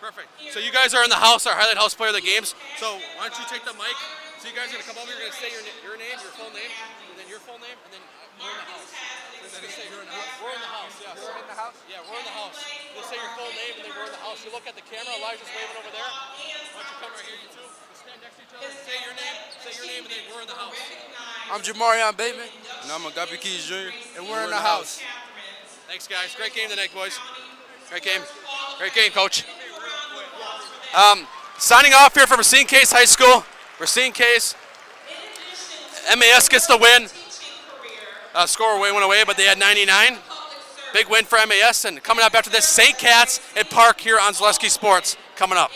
Perfect. So you guys are in the house, our highlight house player of the games. So why don't you take the mic? So you guys are going to come over, you're going to say your name, your full name, and then your full name, and then we're in the house. We're in the house, yes. We're in the house? Yeah, we're in the house. You'll say your full name, and then we're in the house. You look at the camera, Elijah's waving over there. Why don't you come right here, you two? Stand next to each other, say your name, and then we're in the house. I'm Jamarion Bateman. And I'm Agape Keys Jr. And we're in the house. Thanks, guys. Great game tonight, boys. Great game. Great game, Coach. Signing off here from Racine Case High School. Racine Case. MAS gets the win. Score went away, but they had 99. Big win for MAS. And coming up after this, St. Cat's and Park here on Zaleski Sports. Coming up.